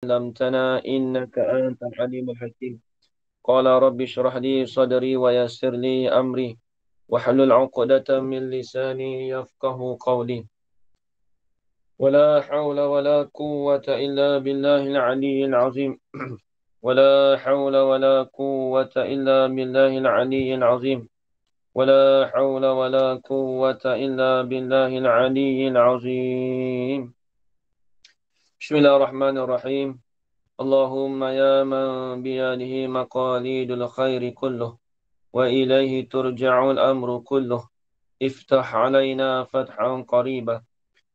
علمتنا إنك أنت الحليم الحكيم. قال رب اشرح لي صدري ويسر لي أمري واحلل عقدة من لساني يفقه قولي. ولا حول ولا قوة إلا بالله العلي العظيم. ولا حول ولا قوة إلا بالله العلي العظيم. ولا حول ولا قوة إلا بالله العلي العظيم. بسم الله الرحمن الرحيم. اللهم يا من بيده مقاليد الخير كله وإليه ترجع الأمر كله، افتح علينا فتحا قريبا.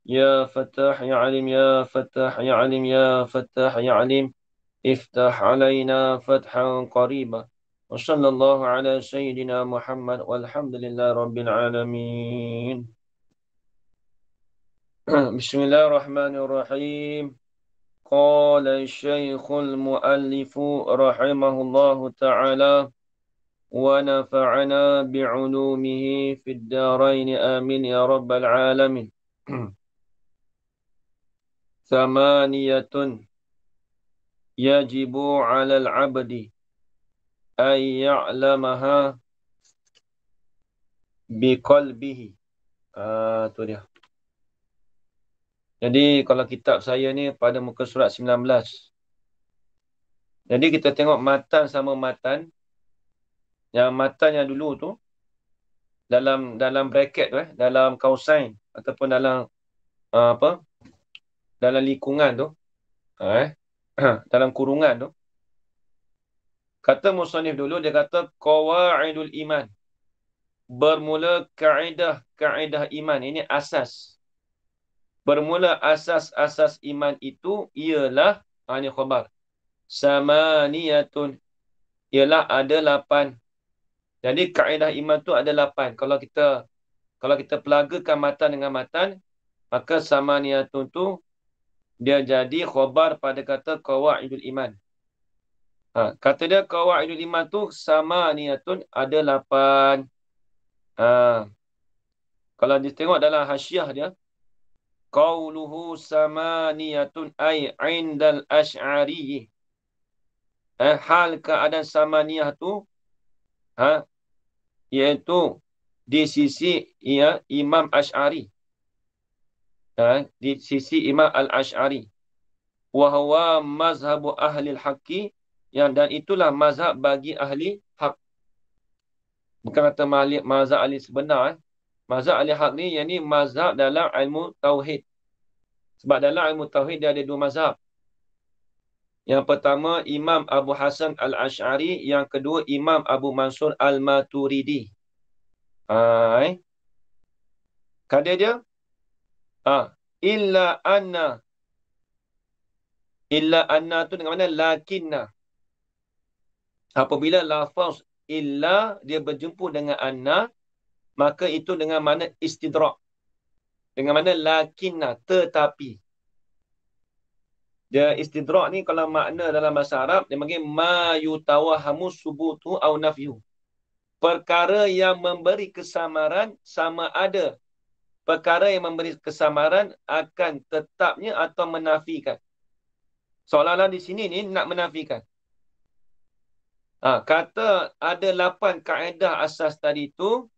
يا فتاح يا عليم يا فتاح يا عليم يا فتاح يا عليم، افتح علينا فتحا قريبا. وصلى الله على سيدنا محمد والحمد لله رب العالمين. بسم الله الرحمن الرحيم. قال الشيخ المؤلف رحمه الله تعالى ونفعنا بعلومه في الدارين آمين يا رب العالمين. ثمانية يجب على العبد أن يعلمها بقلبه. Tu dia. Jadi kalau kitab saya ni pada muka surat 19. Jadi kita tengok matan sama matan. Yang matan yang dulu tu dalam bracket tu dalam kausain ataupun dalam apa? Dalam lingkungan tu, dalam kurungan tu. Kata musannif dulu, dia kata qawaidul iman. Bermula kaedah iman. Ini asas. Bermula asas-asas iman itu ialah, ini khabar. Samaniyatun. Ialah ada 8. Jadi kaedah iman tu ada 8. Kalau kita pelagakan matan dengan matan, maka samaniyatun tu dia jadi khabar pada kata qawaidul iman. Kata dia qawaidul iman tu samaniyatun ada 8. Kalau dia tengok dalam hasyiah dia, qauluhu samaniyatun ay indal asy'ari. Hal keadaan samaniyah tu iaitu di sisi Imam Asy'ari. Di sisi Imam Al-Asy'ari. Wa huwa mazhabu ahli al-haqqi, dan itulah mazhab bagi ahli hak. Bukan kata mazhab ahli sebenar. Mazhab ahli hak ni yang ni mazhab dalam ilmu tauhid. Sebab dalam ilmu tauhid dia ada 2 mazhab. Yang pertama Imam Abu Hasan Al-Asy'ari, yang kedua Imam Abu Mansur Al-Maturidi. Kata dia illa anna tu dengan mana lakinna. Apabila lafaz illa dia berjumpa dengan anna, maka itu dengan mana istidrak. Dengan mana lakinna, tetapi. Dia istidrak ni kalau makna dalam bahasa Arab, dia panggil ma yutawahamu subutu au nafyu. Perkara yang memberi kesamaran sama ada perkara yang memberi kesamaran akan tetapnya atau menafikan. Seolah-olah di sini ni nak menafikan. Kata ada 8 kaedah asas tadi tu,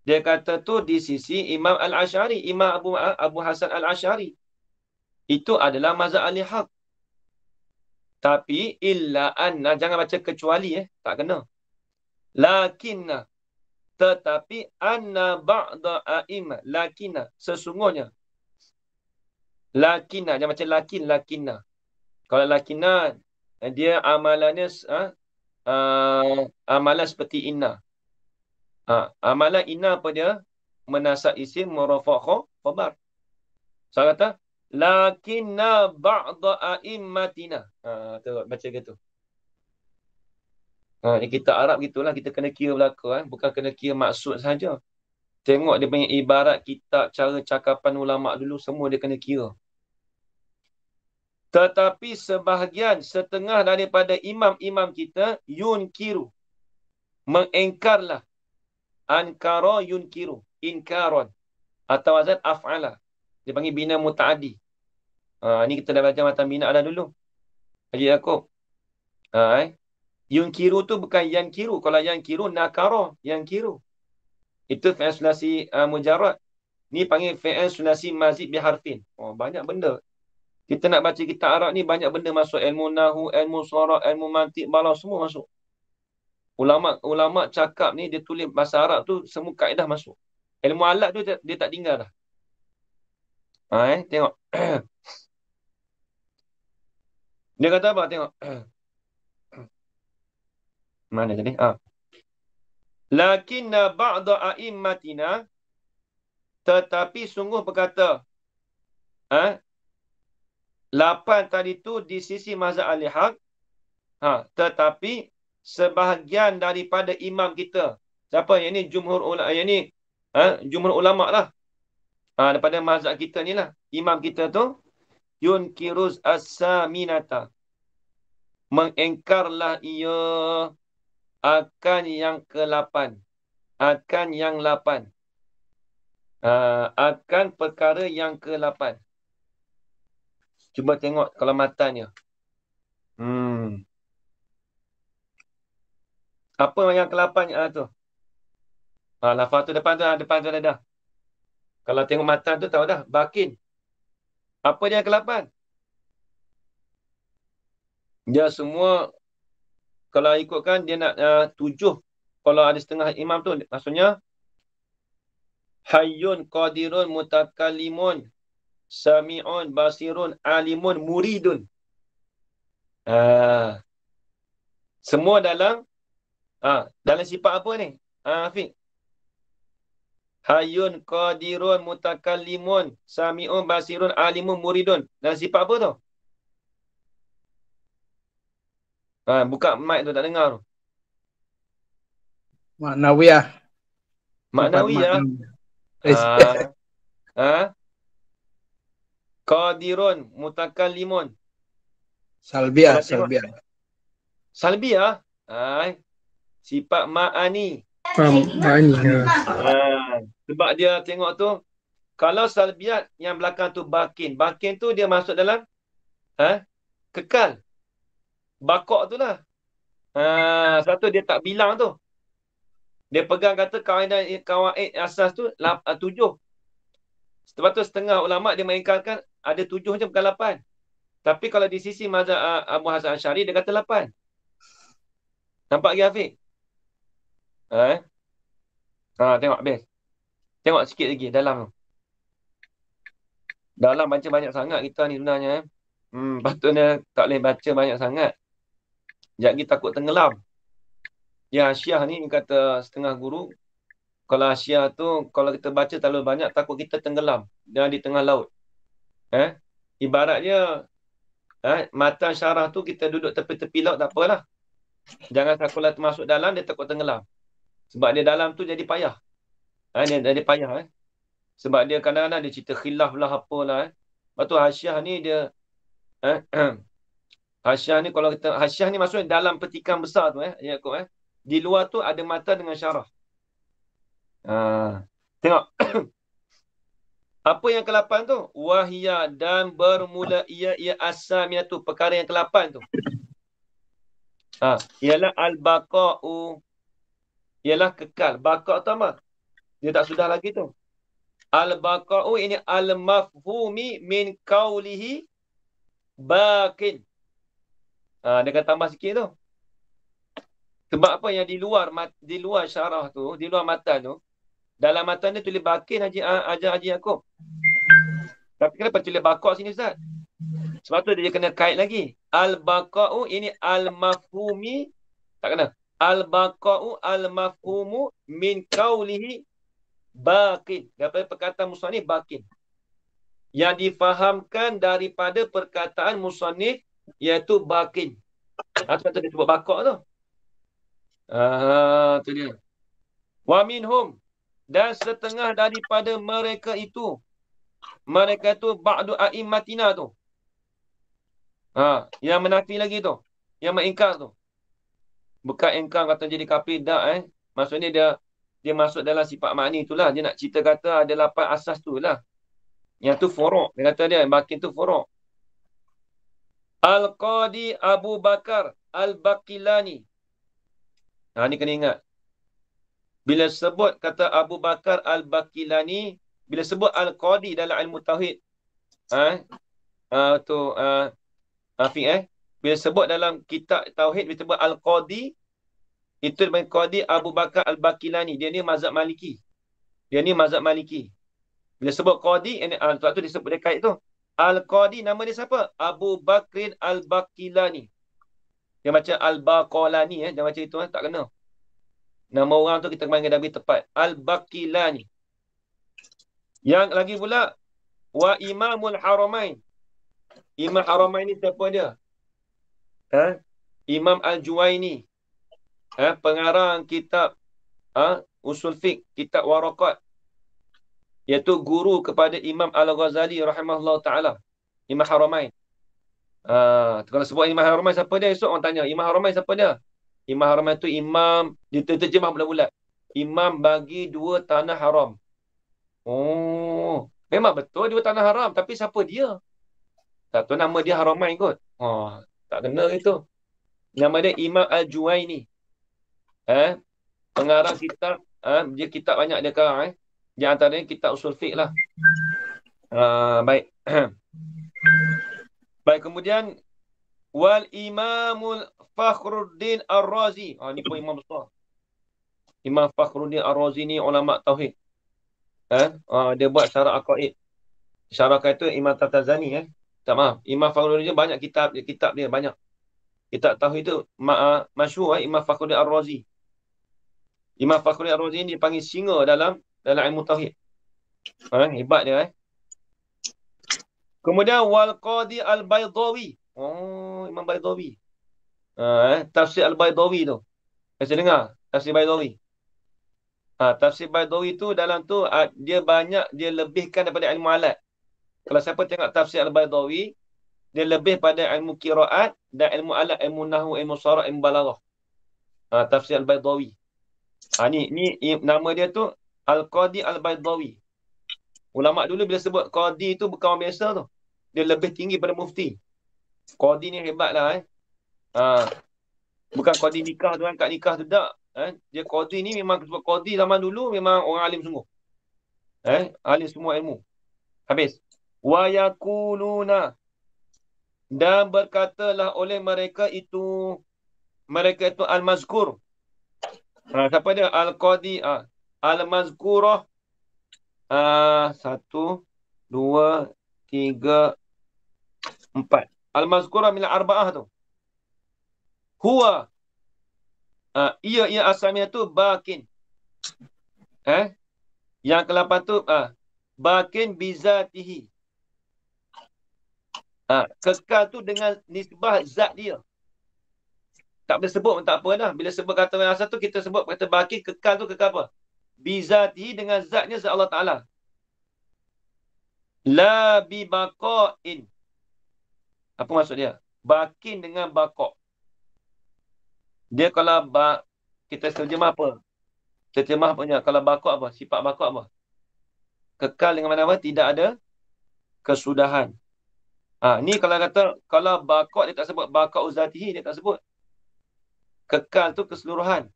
dia kata tu di sisi Imam Al-Asy'ari, Imam Abu Hasan Al-Asy'ari. Itu adalah mazhab ahli haq. Tapi illa anna, jangan baca kecuali tak kena. Lakinna, tetapi anna ba'da a'imah, lakinna, sesungguhnya. Lakinna, jangan baca lakinna. Kalau lakinna, dia amalannya amalan seperti inna. Amalan inna apa dia? Menasab isim, murafa' khabar. So kata lakinna ba'da a'immatina. Tengok baca gitu. Kita Arab gitulah, kita kena kira belaka, bukan kena kira maksud saja. Tengok dia punya ibarat kitab, cara cakapan ulama dulu, semua dia kena kira. Tetapi sebahagian, setengah daripada imam-imam kita yunkiru, mengingkarlah. Ankara yunkiru, inkaron, atau wazan af'ala. Dia panggil bina muta'adi. Ni kita dah baca matan bina dah dulu. Haji Yaakob. Yunkiru tu bukan yankiru. Kalau yankiru, nakara. Yankiru. Itu fi'il sulasi mujarrad. Ni panggil fi'il sulasi mazid biharfin. Oh, banyak benda. Kita nak baca kitab Arab ni, banyak benda masuk. Ilmu nahu, ilmu sorak, ilmu mantik, balau, semua masuk. Ulama cakap ni, dia tulis bahasa Arab tu, semua kaedah masuk. Ilmu alat tu, dia tak tinggal dah. Tengok. Dia kata apa? Tengok. Mana tadi? Lakinna ba'da a'immatina, tetapi sungguh berkata, 8 tadi tu di sisi mazhab al-haq, tetapi sebahagian daripada imam kita. Siapa? Yang ni jumhur ulama, yang ni jumhur ulama lah. Daripada mazhab kita ni lah. Imam kita tu yunkiruz as-saminata. Mengengkarlah ia akan yang ke-8. Akan yang 8. Akan perkara yang ke-8. Cuba tengok kalau matanya. Apa yang ke-8 tu? Lafaz tu depan tu ada. Kalau tengok matan tu tahu dah. Bakin. Apa dia yang ke-8? Dia semua, kalau ikutkan dia nak 7. Kalau ada setengah imam tu, maksudnya hayyun, qadirun, mutakallimun, sami'un, basirun, alimun, muridun. Semua dalam sifat apa ni? Hafiz. Hayyun, qadirun, mutakallimun, sami'un, basirun, alimun, muridun. Dalam sifat apa tu? Buka mic tu, tak dengar tu. Maknawiyah. Maknawiyah. Qadirun, mutakallimun. Salbiah. Salbiah. Sifat ma'ani. Sebab dia tengok tu, kalau salbiat yang belakang tu bakin. Bakin tu dia masuk dalam kekal. Bakok tu lah. Satu dia tak bilang tu. Dia pegang kata kawaid asas tu 7. Sebab tu setengah ulama dia mengingkarkan ada 7 je bukan 8. Tapi kalau di sisi mazhab Abu Hasan Asy'ari dia kata 8. Nampak lagi Hafiz? Tengok habis. Tengok sikit lagi dalam tu. Dalam baca banyak sangat kita ni sebenarnya. Patutnya tak boleh baca banyak sangat. Sekejap lagi takut tenggelam. Ya, Syiah ni kata setengah guru. Kalau Syiah tu, kalau kita baca terlalu banyak, takut kita tenggelam. Dan di tengah laut. Ibaratnya, matan syarah tu kita duduk tepi-tepi laut, tak apalah. Jangan kalau masuk dalam, dia takut tenggelam. Sebab dia dalam tu jadi payah. Dia jadi payah. Sebab dia kadang-kadang dia cerita khilaf lah, apalah. Lepas tu Hasyiah ni dia, Hasyiah ni kalau kita, Hasyiah ni maksudnya dalam petikan besar tu, Yaakob, di luar tu ada mata dengan syarah. Tengok. Apa yang ke-8 tu? Wahia, dan bermula ia asamiyah tu. Perkara yang ke-8 tu. Ialah al-baqa'u. Ialah kekal. Baqa' tu apa? Dia tak sudah lagi tu. Al-baqa'u ini al-mafhumi min qawlihi baqin. Dia akan tambah sikit tu. Sebab apa yang di luar syarah tu, di luar matan tu, dalam matan dia tulis baqin ajar Haji Yaakob. Tapi kenapa tulis baqa' sini Ustaz? Sebab tu dia kena kait lagi. Al-baqa'u ini al-mafhumi. Tak kena. Al-baqa'u al-mafhumu min qawlihi baqin. Daripada perkataan musannif baqin. Yang difahamkan daripada perkataan musannif iaitu baqin. Sebab tu dia sebut baqa' tu. Tu dia. Wa minhum, dan setengah daripada mereka itu ba'du a'immatina tu. Yang menafi lagi tu. Yang mengingkar tu. Bukan engkar kata jadi kafir dak Maksudnya dia masuk dalam sifat makni itulah. Dia nak cerita kata ada 8 asas tu lah. Yang tu furuk. Dia kata dia makin tu furuk. Al-Qadi Abu Bakar Al-Baqilani. Ni kena ingat. Bila sebut kata Abu Bakar Al-Baqilani, bila sebut Al-Qadi dalam ilmu tauhid, Afiq bila sebut dalam kitab tauhid, bila sebut Al-Qadi, itu dengan Qadi Abu Bakar Al-Baqilani. Dia ni mazhab Maliki. Bila sebut Qadi, sebab tu disebut dekat itu. Al-Qadi, nama dia siapa? Abu Bakrin Al-Baqilani. Dia macam Al-Baqalani, dia macam itu, tak kena. Nama orang tu kita panggil dah tepat. Al-Baqilani. Yang lagi pula, wa Imamul Haramain. Imam Haramain ni siapa dia? Imam Al-Juwaini. Pengarang kitab Usul Fiqh, kitab Waraqat. Iaitu guru kepada Imam Al-Ghazali rahimahullah ta'ala. Imam Haramain. Kalau sebut Imam Haramain siapa dia? Esok orang tanya, Imam Haramain siapa dia? Imam Haramain tu imam, diterjemah bulat-bulat. Imam bagi dua tanah haram. Oh, memang betul dua tanah haram. Tapi siapa dia? Tak tahu nama dia Haramain kot. Tak kena itu. Nama dia Imam Al-Juwaini. Pengarang kitab, dia kitab banyak dia sekarang. Di antaranya kitab Usul Fiqh lah. Baik. Baik, kemudian wal Imamul Fakhruddin Ar-Razi. Ni pun imam besar. Imam Fakhruddin Ar-Razi ni ulama tauhid. Dia buat syarah aqaid. Syarah itu Imam Tatazani. Tak maaf. Imam Fakhruddin dia banyak kitab dia banyak. Kitab tauhid itu masyhur Imam Fakhruddin Ar-Razi. Imam Fakhruddin Ar-Razi ni dipanggil singa dalam ilmu tauhid. Hebat dia. Kemudian wal Qadi Al-Baydawi. Imam Baydawi. Tafsir Al-Baydawi tu. Saya dengar tafsir Baydawi. Tafsir Baydawi tu dalam tu dia banyak, dia lebihkan daripada ilmu alat. Kalau siapa tengok tafsir Al-Baydawi, dia lebih pada ilmu qiraat dan ilmu alat, ilmu nahwu, ilmu sharah, ilmu balaghah. Tafsir Al-Baydawi. Ni nama dia tu Al-Qadi Al-Baydawi. Ulama dulu bila sebut Qadi tu bukan orang biasa tu. Dia lebih tinggi pada mufti. Qadi ni hebat lah. Bukan Qadi nikah tu, kat nikah tu tak. Dia Qadi ni memang sebab Qadi zaman dulu memang orang alim sungguh. Alim semua ilmu. Habis. Wa yaquluna, dan berkatalah oleh mereka itu al-mazkur. Siapa dia? Al-Qadi. Al-mazkurah. 1, 2, 3, 4. Al-mazkurah min al-arba'ah tu. Huwa. Ia asalnya tu bakin. Yang ke-8 tu bakin bizatihi. Kekal tu dengan nisbah zat dia. Tak boleh sebut pun tak apa dah. Bila sebut kata yang asal tu, kita sebut kata bakin, kekal tu kekal apa? Bizatihi, dengan zatnya zat Allah Ta'ala. La bibaqa'in. Apa maksud dia? Bakin dengan baqa'. Dia kalau kita terjemah apa? Terjemah punya kalau baqa' apa? Sifat baqa' apa? Kekal dengan mana apa? Tidak ada kesudahan. Ni kalau kata, kalau baqa' dia tak sebut baqa' uzatihi, dia tak sebut. Kekal tu keseluruhan.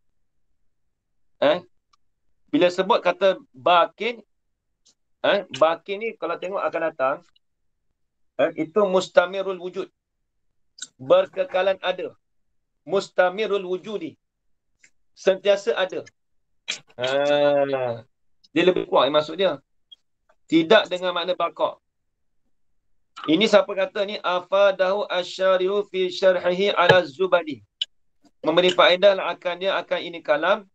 Bila sebut kata bakin, bakin ni kalau tengok akan datang, itu mustamirul wujud. Berkekalan ada. Mustamirul wujudi. Sentiasa ada. Dia lebih kuat maksud dia. Tidak dengan makna baqa'. Ini siapa kata ni? Afadahu asyarihu fi syarhihi ala Zubadi. Memberi faedah akan dia akan ini kalam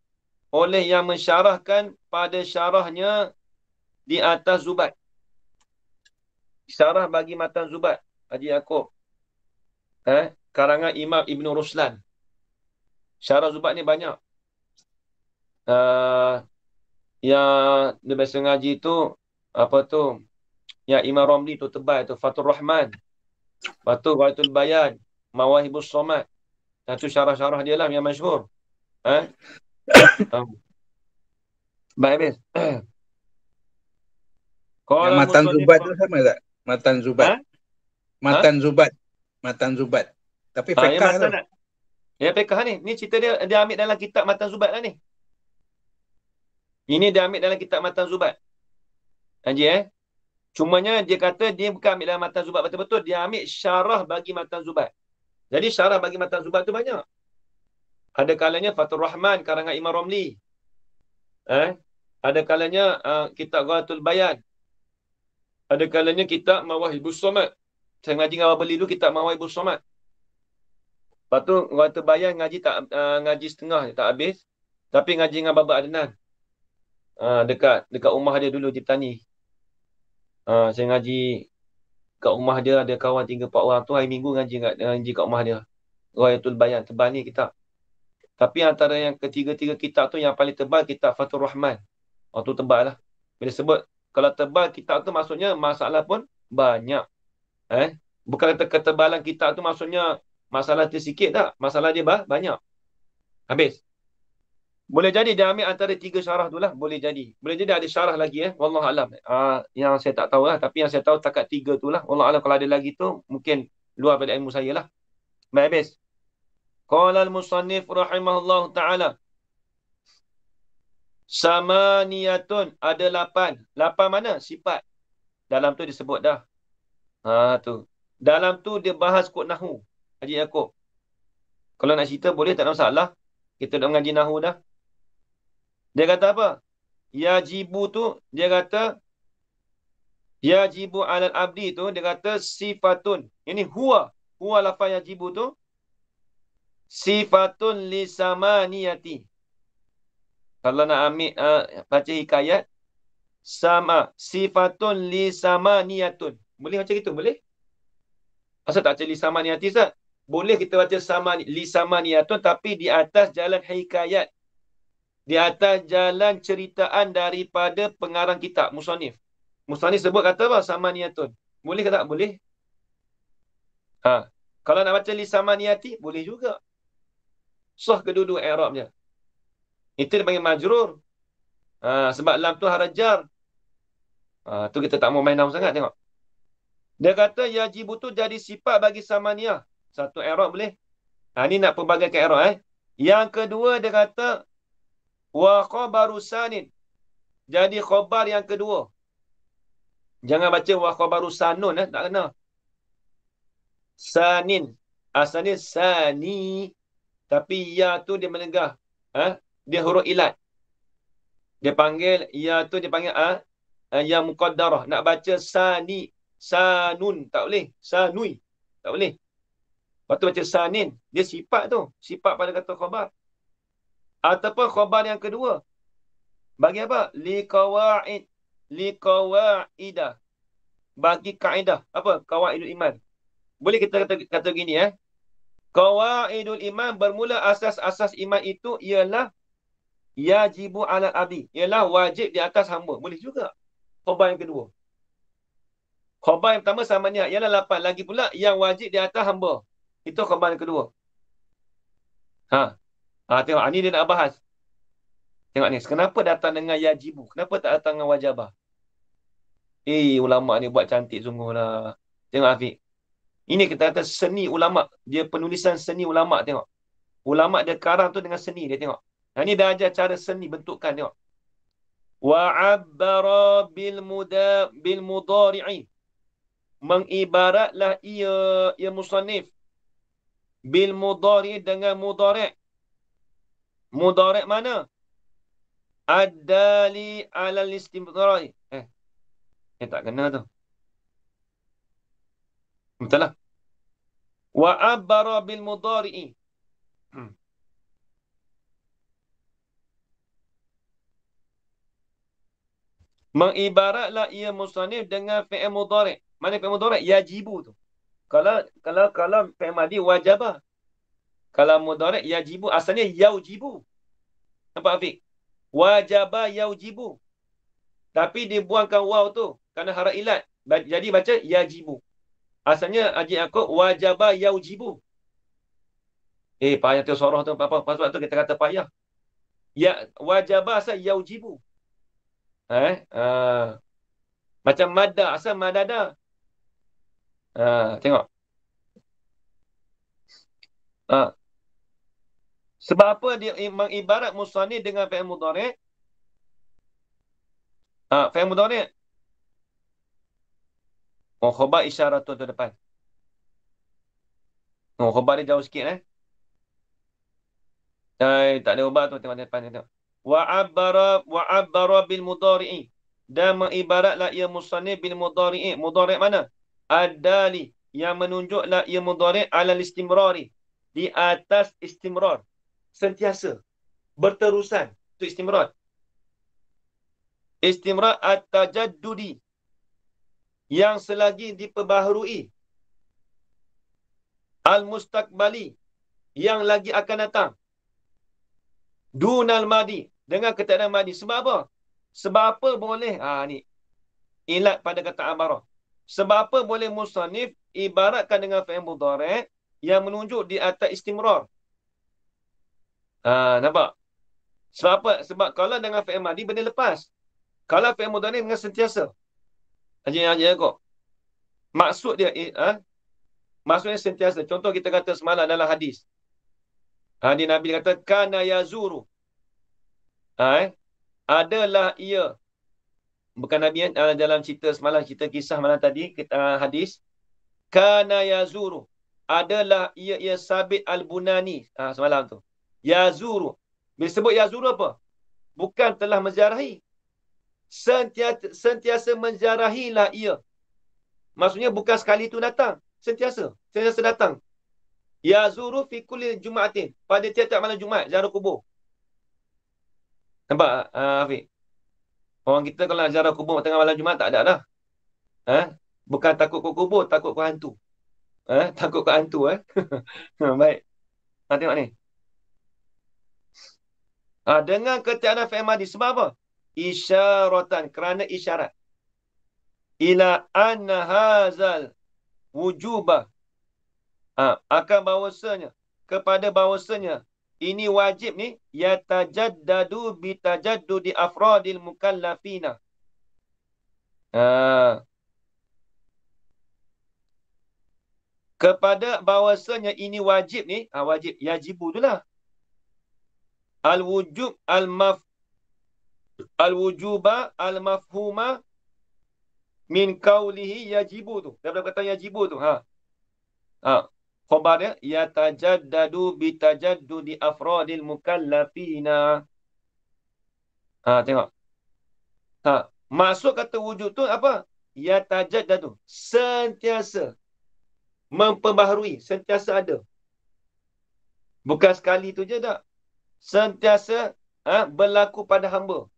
oleh yang mensyarahkan pada syarahnya di atas Zubat. Syarah bagi matan Zubat, Haji Yaakob. Karangan Imam Ibn Ruslan. Syarah Zubat ni banyak. Yang dia biasa ngaji tu, apa tu? Yang Imam Ramli tu tebal tu, Fathur Rahman. Lepas tu Ghaitul Bayan, Mawahibus Somad. Itu syarah-syarah dia lah yang masyhur. Baik, habis. Yang Matan Zubat tu sama tak? Matan Zubat. Matan Zubat. Matan Zubat. Tapi Yang fiqh matan tu. nak. Ya fiqh ni. Ni cerita dia ambil dalam kitab Matan Zubat lah ni. Ini dia ambil dalam kitab Matan Zubat. Haji Cumanya dia kata dia bukan ambil dalam Matan Zubat betul-betul. Dia ambil syarah bagi Matan Zubat. Jadi syarah bagi Matan Zubat tu banyak. Ada kalanya Fathur Rahman karangan Imam Romli. Ada kalanya kitab Ghatul Bayan. Ada kalanya kitab Mawahibus Somad. Saya ngaji dengan Abang Beli dulu kitab Mawahibus Somad. Lepas tu Ghatul Bayan ngaji ngaji setengah tak habis. Tapi ngaji dengan Baba Adnan. Dekat rumah dia dulu di Petani. Saya ngaji kat rumah dia, ada kawan 3-4 orang tu hari Minggu ngaji kat rumah dia. Ghatul Bayan tebal ni kitab. Tapi antara yang ketiga-tiga kitab tu yang paling tebal kitab Fathur Rahman. Tu tebal lah. Bila sebut kalau tebal kitab tu maksudnya masalah pun banyak. Bukan kata ketebalan kitab tu maksudnya masalah dia sikit tak. Masalah dia banyak. Habis. Boleh jadi dia ambil antara 3 syarah tu lah. Boleh jadi. Boleh jadi ada syarah lagi Wallahualam. Yang saya tak tahu lah. Tapi yang saya tahu takat 3 tu lah. Wallahualam kalau ada lagi tu mungkin luar pada ilmu saya lah. Baik habis. Qala al-musannif rahimahullah ta'ala. Samaniyatun. Ada 8. 8 mana? Sifat. Dalam tu disebut dah. Tu. Dalam tu dia bahas kod nahu. Haji Yaakob. Kalau nak cerita boleh tak ada masalah. Kita dah mengaji nahu dah. Dia kata apa? Yajibu tu, dia kata yajibu alal abdi tu, dia kata sifatun. Ini huwa. Huwa lafaz yajibu tu. Sifatun li samaniyati. Kalau nak ambil baca hikayat. Sama. Sifatun li samaniyatun. Boleh macam itu? Boleh? Asal tak baca li samaniyati, Ustaz? Boleh kita baca li samaniyatun tapi di atas jalan hikayat. Di atas jalan ceritaan daripada pengarang kitab, musannif. Musannif sebut kata apa? Samaniyatun. Boleh ke tak? Boleh. Kalau nak baca li samaniyati, boleh juga. Sah kedua-dua i'rabnya. Itu dia panggil majrur. Sebab lam tu haraf jar. Tu kita tak mau main nahu sangat, tengok. Dia kata yajibu tu jadi sifat bagi samaniyah. Satu i'rab boleh. Ni nak pelbagaikan i'rab Yang kedua dia kata wa khabaru sanin. Jadi khabar yang kedua. Jangan baca wa khabaru sanun tak kena. Sanin. Asalnya sani. Tapi ya tu dia menegah. Dia huruf ilat. Dia panggil ya tu dia panggil ya muqaddarah. Nak baca sani, sanun tak boleh. Sanui tak boleh. Lepas tu baca sanin, dia sifat tu, sifat pada kata khabar. Ataupun khabar yang kedua. Bagi apa? Liqawaid, liqawaidah. Bagi kaedah. Apa? Qawaidul iman. Boleh kita kata gini Qawaidul iman bermula asas-asas iman itu ialah yajibu ala abdi. Ialah wajib di atas hamba. Boleh juga. Khabar yang kedua. Khabar yang pertama sama ni ialah 8. Lagi pula yang wajib di atas hamba. Itu khabar yang kedua. Tengok. Ni dia nak bahas. Tengok ni. Kenapa datang dengan yajibu? Kenapa tak datang dengan wajabah? Ulama' ni buat cantik sungguh lah. Tengok Afiq. Ini kita kata seni ulama'. Dia penulisan seni ulama' tengok. Ulama' dia karang tu dengan seni dia tengok. Ini dah ajar cara seni bentukan tengok. Wa'abbara bil mudari'i. Mengibaratlah ia musannif. Bil mudari' dengan mudari'. Mudari' mana? Ad-dali alal istimrari. Tak kena tu. Betul lah. Wa'abbara bil mudari'i. Mengibaratlah ia musannif dengan fi'il mudhari'. Mana fi'il mudhari'? Yajibu tu. Kalau fi'il madhi wajabah. Kalau mudhari' yajibu asalnya yaujibu. Nampak Afiq? Wajabah yaujibu. Tapi dia buangkan waw tu kerana haraf ilat. Jadi baca yajibu. Asalnya Haji Yaakob wajabah yaujibu. Payah tu surah tu apa? Pasal tu kita kata payah. Ya wajabah asal yaujibu. Macam madda asal madada. Tengok. Ha. Sebab apa dia mengibarat musannif dengan fi'il mudhari'? Fi'il mudhari'. Oh, khabar isyarat tu depan. Oh, khabar dia jauh sikit tak ada khabar tu, tengok depan tengok. Wa'abbara bil mudhari'i. Dan mengibaratlah ia musannif bil mudhari'i. Mudhari' mana? Ad-dali. Yang menunjuklah ia mudhari' ala istimrari. Di atas istimrar. Sentiasa. Berterusan. Itu istimrar. Istimrar at-tajaddudi. Yang selagi diperbaharui. Al-mustaqbali. Yang lagi akan datang. Dunal madi. Dengan ketiadaan madi. Sebab apa? Sebab apa boleh? Ni. Ilat pada kata abarah. Sebab apa boleh musannif ibaratkan dengan fi'il mudhari' yang menunjuk di atas istimrar. Nampak? Sebab apa? Sebab kalau dengan fi'il madi benda lepas. Kalau fi'il mudhari' dengan sentiasa. Aja kok. Maksud dia maksudnya sentiasa. Contoh kita kata semalam dalam hadis. Hadis Nabi kata kana yazuru. Adalah ia. Bukan Nabi dalam cerita semalam, cerita kisah malam tadi, hadis. Kana yazuru. Adalah ia Sabit al-Bunani. Semalam tu. Yazuru. Bila sebut yazuru apa? Bukan telah menziarahi. Sentiasa menziarahilah ia. Maksudnya bukan sekali tu datang. Sentiasa datang. Yazuru fi kulli Jum'atin. Pada tiap-tiap malam Jumaat, ziarah kubur. Nampak, Hafiq? Orang kita kalau nak ziarah kubur tengah malam Jumaat, tak ada dah. Bukan takut ke kubur, takut ke hantu. Takut ke hantu. Baik. Tengok ni. Dengan ketiadaan fi'il madi. Sebab apa? Isyaratan. Kerana isyarat. Ila anna hazal wujubah. Akan bahawasanya. Kepada bahawasanya. Ini wajib ni. Yatajaddadu bitajaddudi afradil mukallafina. Kepada bahawasanya ini wajib ni. Wajib. Yajibu tu lah. Al-wujub al-wujuba al-mafhuma min qawlihi yajibu tu. Daripada kata yajibu tu. Khabar dia yatajaddadu bitajaddudi afradil mukallafina. Tengok. Maksud kata wujud tu apa? Yatajaddadu. Sentiasa memperbaharui, sentiasa ada. Bukan sekali tu je tak. Sentiasa berlaku pada hamba.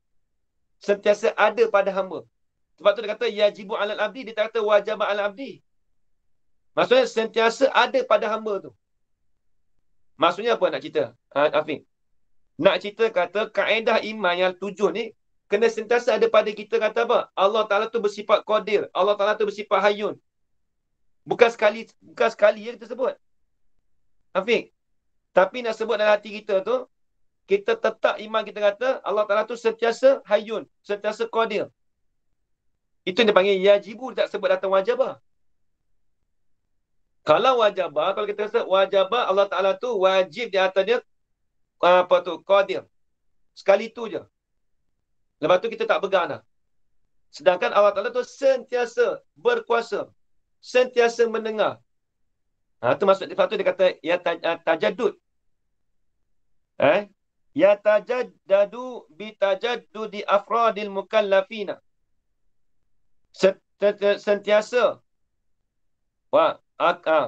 Sentiasa ada pada hamba. Sebab tu dia kata yajibu alal abdi, dia tak kata wajib alal abdi. Maksudnya sentiasa ada pada hamba tu. Maksudnya apa nak cerita? Afiq. Nak cerita kata kaedah iman yang 7 ni kena sentiasa ada pada kita. Kata apa? Allah Ta'ala tu bersifat qadir. Allah Ta'ala tu bersifat hayyun. Bukan sekali yang kita sebut. Afiq. Tapi nak sebut dalam hati kita tu, kita tetap iman kita kata Allah Ta'ala tu sentiasa hayyun, sentiasa qadir. Itu yang dipanggil yajibu, tak sebut datang wajabah. Kalau wajabah, kalau kita kata wajabah Allah Ta'ala tu wajib di atas dia qadir. Sekali tu je. Lepas tu kita tak pegang dah. Sedangkan Allah Ta'ala tu sentiasa berkuasa, sentiasa mendengar. Itu maksud tu dia kata ya tajaddud. Ya tajaddadu bi tajaddudi afradil mukallafina. Sentiasa.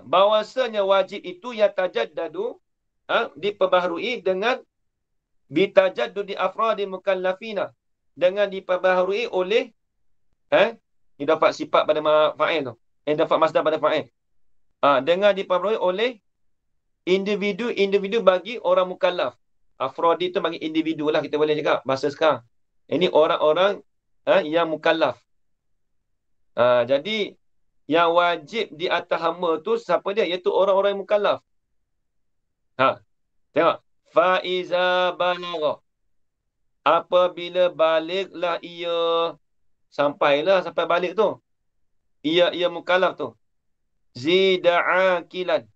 Bahawasanya wajib itu ya tajaddadu diperbaharui dengan bi tajaddudi afradil mukallafina. Dengan diperbaharui oleh ini dapat sifat pada fa'il tu. Dapat masdar pada fa'il. Dengan diperbaharui oleh individu bagi orang mukallaf. Afrodi tu bagi individu lah, kita boleh cakap bahasa sekarang. Ini orang-orang yang mukallaf. Jadi yang wajib di atas hamba tu siapa dia? Iaitu orang-orang yang mukallaf. Tengok. Faiza balagha. Apabila baliklah ia, sampai balik tu. Ia mukallaf tu. Zida akilan.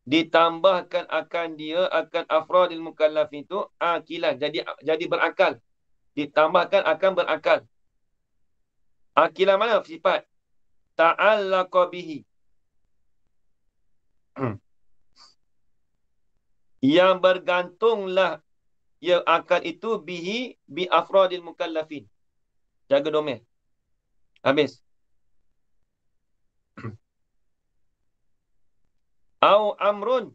ditambahkan akan dia akan afradil mukallaf itu akilan, jadi berakal. Ditambahkan akan berakal. Akilan mana sifat? Ta'allaqa bihi. Yang bergantunglah ya akal itu bihi bi afradil mukallafin. Jaga domain. Habis. Au amrun.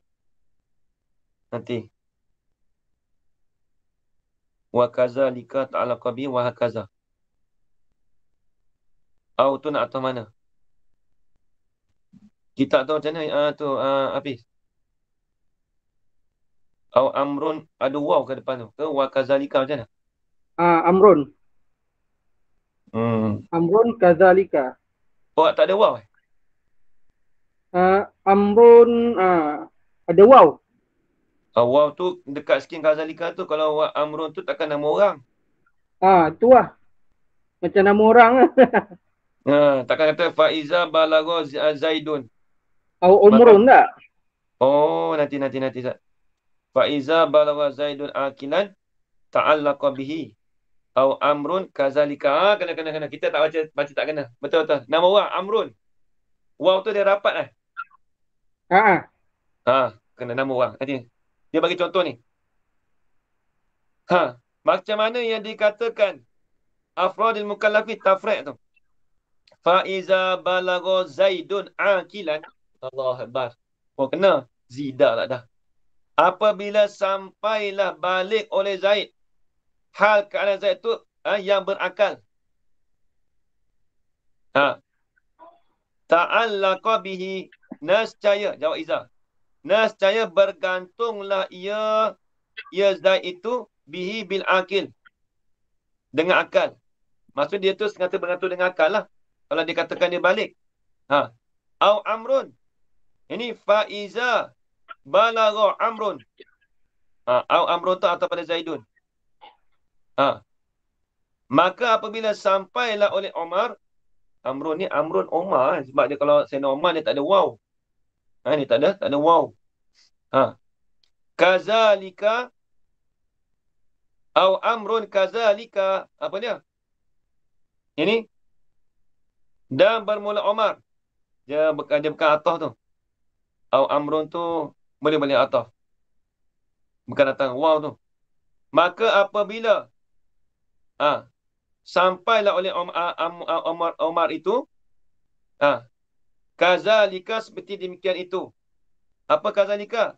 Nanti. Wa kazalika ta'allaqa bihi wa hakaza. Au tu nak atau mana? Kita tak tahu macam mana tu habis. Au amrun ada waw ke depan tu. Ke wa kazalika macam mana? Amrun. Hmm. Amrun kazalika. Oh, tak ada waw. Amrun ada waw. Waw tu dekat sikit kazalika tu. Kalau wa amrun tu takkan nama orang. Tu lah. Macam nama orang lah. Takkan kata Faiza balagha Zaidun. Umrun tak? Oh, nanti. Faiza balagha Zaidun akilan ta'allaqa bihi. Au amrun kazalika. Kena. Kita tak baca tak kena. Betul. Nama orang Amrun. Waw tu dia rapat kena nama orang. Nanti dia bagi contoh ni. Macam mana yang dikatakan afradil mukallafi tafriq tu? Faiza balagha Zaidun akilan. Allah Akbar. Oh, kena. Zida tak dah. Apabila sampailah balik oleh Zaid. Hal keadaan Zaid tu yang berakal. Ta'allaqa bihi. Nascaya. Jawab Iza. Nascaya bergantunglah ia Zaid itu bihi bil akil. Dengan akal. Maksud dia tu sengaja bergantung dengan akal lah. Kalau dikatakan dia balik. Au amrun. Ini faiza balagha amrun. Au amrun tu atau pada Zaidun. Maka apabila sampailah oleh Omar. Amrun ni Amrun Omar. Sebab dia kalau Sayyidina Omar dia tak ada waw. Ni tak ada waw. Kazalika. Au amrun kazalika. Apa dia? Ini. Dan bermula Omar. Dia bukan atah tu. Au amrun tu boleh atah. Bukan datang waw tu. Maka apabila sampailah oleh Omar itu, kazalika seperti demikian itu. Apa kazalika?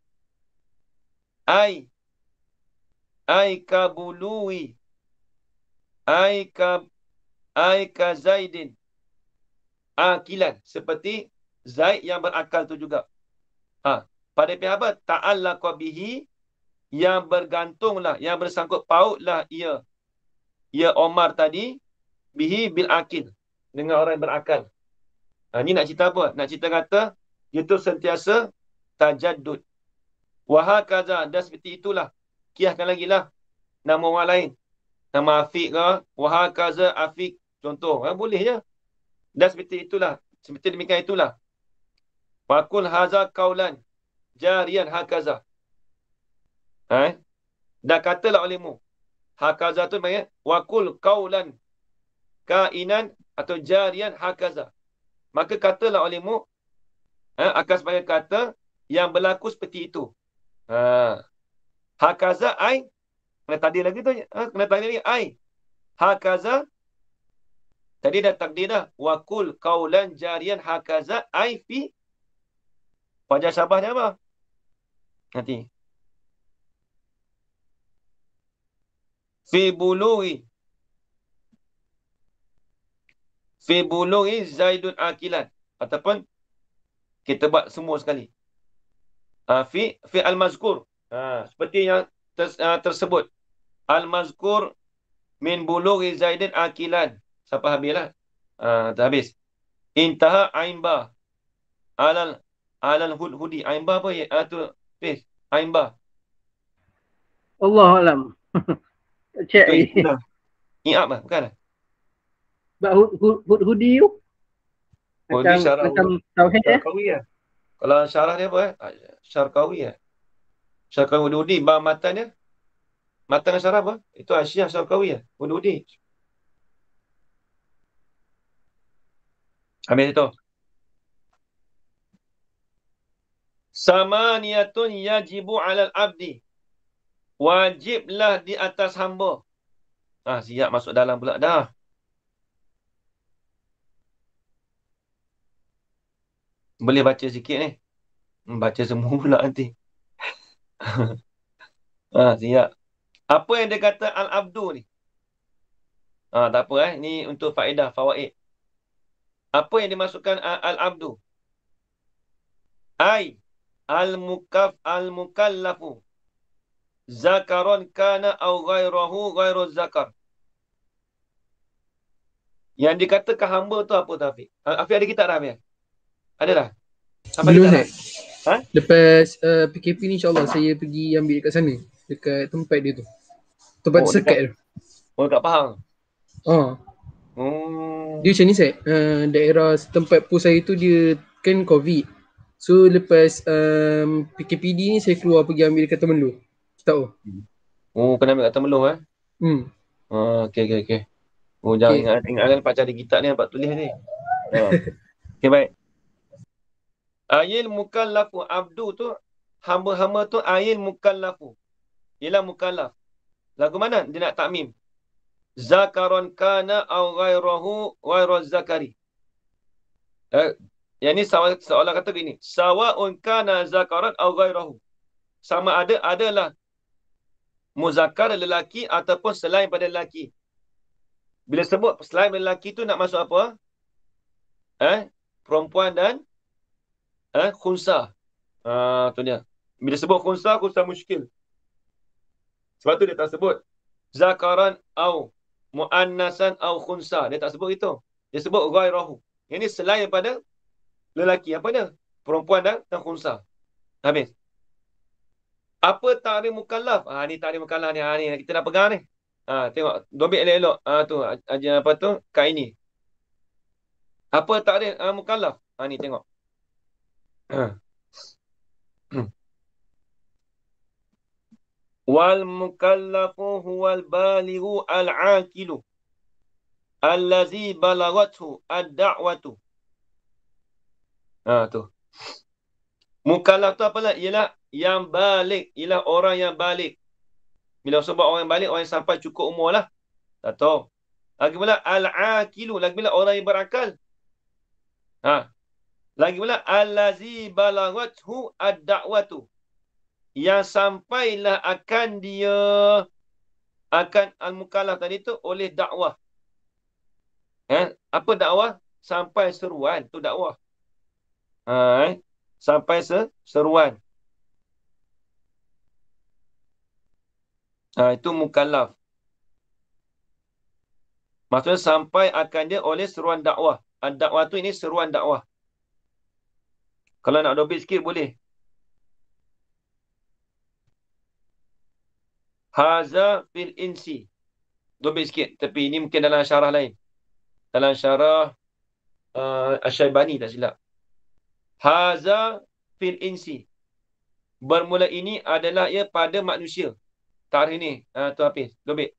Ai kabului. Ai ka Zaidin. Akilan. Seperti Zaid yang berakal tu juga. Pada pihak apa? Ta'allaqa bihi. Yang bergantunglah, yang bersangkut pautlah ia Omar tadi bihi bil akil, dengan orang yang berakal. Ni nak cerita apa? Nak cerita kata dia tu sentiasa tajaddud. Wa hakaza, dan seperti itulah. Kiaskan lagi lah nama orang lain. Nama Afiq ke, wa hakaza Afiq, contoh. Boleh je. Dan seperti itulah. Seperti demikian itulah. Fakul haza kaulan jarian hakaza. Dan katalah olehmu. Hakaza tu maksudnya wakul kaulan kainan atau jarian hakaza. Maka katalah olehmu akan sebagai kata yang berlaku seperti itu. Hakaza ai. Kena takdir lagi tu. Kena takdir lagi ai. Hakaza. Tadi dah takdir dah. Wakul kaulan jarian hakaza ai fi. Wajah syabahnya apa? Nanti. Fi bulughi Zaidun akilan. Ataupun kita buat semua sekali. Fi al-mazkur. Seperti yang tersebut. Al-mazkur min bulughi Zaidun akilan. Sampai habis lah. Habis. Intaha Ainba. Alal hudi. Ainba apa ya? Tu. Ainba. Allah alam. Cek Iab lah, bukan lah? Hudi tu. Macam tauhid Kawi lah. Kalau syarah dia apa Syarqawi Syarqawi Hududi, matan dia. Matan syarah apa? Itu Asyiah Syarqawi Hududi. Habis itu. Samaniyatun yajibu 'alal abdi. Wajiblah di atas hamba. Siap masuk dalam pula dah. Boleh baca sikit ni. Baca semua pula nanti. Siap. Apa yang dia kata al-abdu ni? Tak apa ni untuk faedah, fawaid. Apa yang dimasukkan al-abdu? Ai al-mukallafu zakaron kana au ghairu zakar. Yang dikatakan hamba tu apa tu Afiq? Afiq ada kitab dah Afiq? Ada dah? Sampai Belum, kitab dah? Ustaz. Lepas PKP ni insyaAllah saya pergi ambil dekat sana. Dekat tempat dia tu. Tempat sekat tu. Dekat Pahang? Dia macam ni Ustaz. Daerah tempat post saya tu dia kan COVID. So lepas PKPD ni saya keluar pergi ambil dekat Temenloh. Tahu? Kena ambil kat Temenloh Okey. Jangan ingat lepas cari kitab ni dapat tulis ni. Okey, baik. Ayil mukallafu, abdu tu hamba-hamba tu ayil mukallafu. Ialah mukallaf. Lagu mana dia nak takmim? Zakaron kana au ghairu zakari. Yang ni seolah kata gini, sawa'un kana zakaran au ghairuhu. Sama adalah muzakkar lelaki ataupun selain pada lelaki. Bila sebut selain pada lelaki tu nak masuk apa? Perempuan dan khunsa. Tu dia. Bila sebut khunsa muskil. Sebab tu dia tak sebut zakaran au muannasan au khunsa. Dia tak sebut itu. Dia sebut ghairuhu. Yang ni selain daripada lelaki. Apa dia? Perempuan dan khunsa. Habis. Apa ta'rif mukallaf? Ni ta'rif mukallaf ni. Ni kita dah pegang ni. Tengok. Dobit elok-elok. Tu. Apa tu? Kat ini. Apa ta'rif mukallaf? Ni tengok. Wal mukallafu huwal balighu al-aqilu allazi balaghathu ad-da'watu. Tu. Mukallaf tu apalah? Ialah yang balik. Ialah orang yang balik. Bila sebut orang yang balik, orang yang sampai cukup umur lah. Tak tahu. Lagi pula al-aqilu. Lagi pula orang yang berakal. Lagi pula allazi balaghathu ad-da'watu. Yang sampailah akan dia, akan al-mukallaf tadi tu oleh dakwah. Apa dakwah? Sampai seruan. Tu dakwah. Sampai seruan. Itu mukallaf. Maksudnya sampai akan dia oleh seruan dakwah. Dakwah tu ini seruan dakwah. Kalau nak dobit sikit boleh. Haza fil insi. Dobit sikit. Tapi ini mungkin dalam syarah lain. Dalam syarah Asy-Syaibani tak silap. Haza fil insi. Bermula ini adalah ia pada manusia. Tarikh ini. Tu Hafiz. Dobit.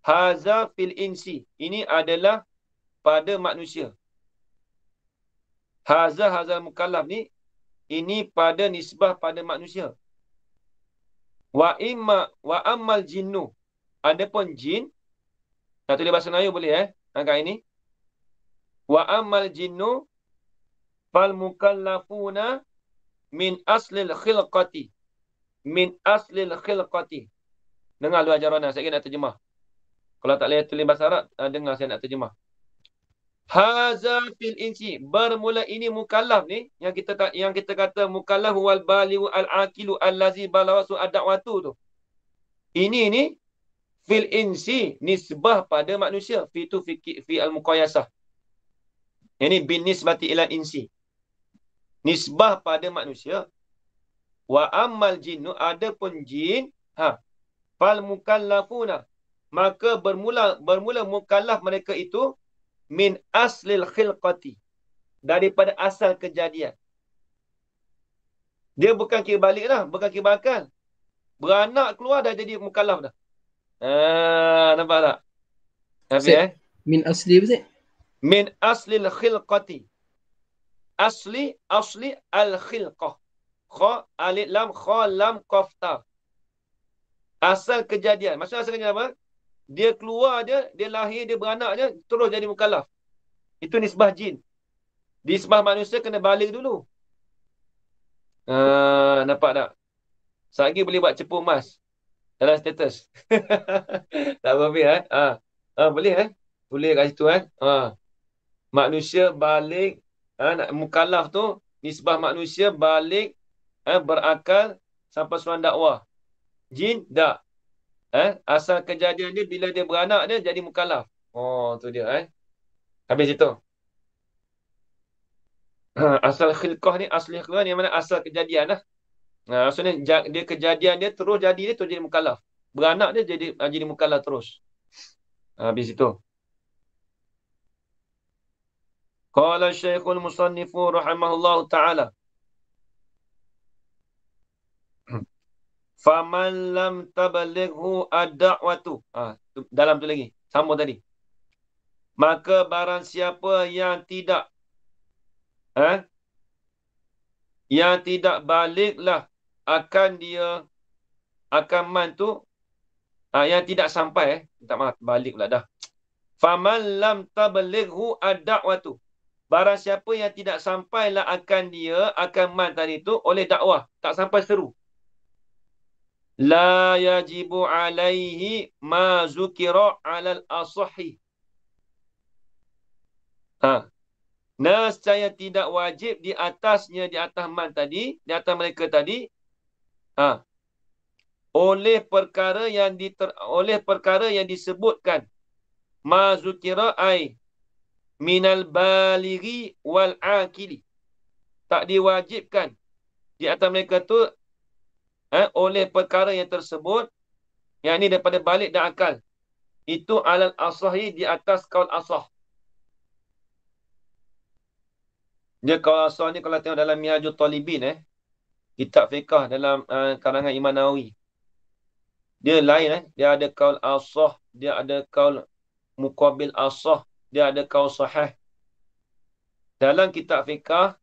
Haza fil insi. Ini adalah pada manusia. Haza mukallaf ni. Ini pada nisbah pada manusia. Wa ammal jinnu. Adapun jin. Nak tulis bahasa Melayu boleh angkat ini. Wa ammal jinnu. Fal mukallafuna min aslil khilqati. Min aslil khilqati. Dengar lu ajaran saya nak terjemah. Kalau tak boleh tulis bahasa Arab, dengar saya nak terjemah. Haza fil insi. Bermula ini mukallaf ni. Yang kita kata mukallaf wal balighu al-aqilu allazi balaghasu ad-da'watu tu. Ini ni fil insi nisbah pada manusia. Fi al-muqayyasah. Ini bin nisbati ila insi. Nisbah pada manusia. Wa ammal jinnu, adapun jin, fal mukallafuna, maka bermula mukallaf mereka itu min aslil khilqati, daripada asal kejadian. Dia bukan kira balik dah. Bukan kira bakal. Beranak keluar dah jadi mukallaf dah. Nampak tak? Habis Set. Min asli apa set? Min aslil khilqati. Asli al-khilqah. Kha, alif lam, kha, lam, qaf, ta. Asal kejadian. Maksud asal kejadian apa? Dia keluar je, dia lahir, dia beranak je, terus jadi mukallaf. Itu nisbah jin. Nisbah manusia kena balik dulu. Nampak tak? Sehari boleh buat cepu emas dalam status. Tak apa-apa boleh boleh kat situ manusia balik mukallaf tu nisbah manusia balik berakal sampai seruan dakwah. Jin tak. Asal kejadian dia bila dia beranak dia jadi mukallaf. Tu dia habis itu. Asal khilqah ni asli khilqah ni mana asal kejadian lah. Maksudnya dia kejadian dia terus jadi dia terus jadi mukallaf. Beranak dia jadi mukallaf terus. Habis itu. Qala Syekhul Musannifu rahimahullahu taala. Faman lam tabalighu ad-da'watu. Dalam tu lagi. Sambung tadi. Maka barang siapa yang tidak baliklah akan dia akan man tu yang tidak sampai minta maaf balik pula dah. Faman lam tabalighu ad-da'watu. Barang siapa yang tidak sampailah akan dia akan man tadi tu oleh dakwah, tak sampai seru. La yajibu alaihi ma zukira alal asahi. Nescaya tidak wajib di atasnya, di atas man tadi, di atas mereka tadi, oleh perkara yang disebutkan ma zukira ai minal balighi wal akili. Tak diwajibkan di atas mereka tu oleh perkara yang tersebut, yang ini daripada balik dan akal. Itu alal asahi, di atas kaul asah. Dia kaul asah ni kalau tengok dalam Minhajul Talibin kitab fiqah dalam karangan Imam Nawawi, dia lain dia ada kaul asah, dia ada kaul muqabil asah, dia ada kaul sahih. Dalam kitab fiqah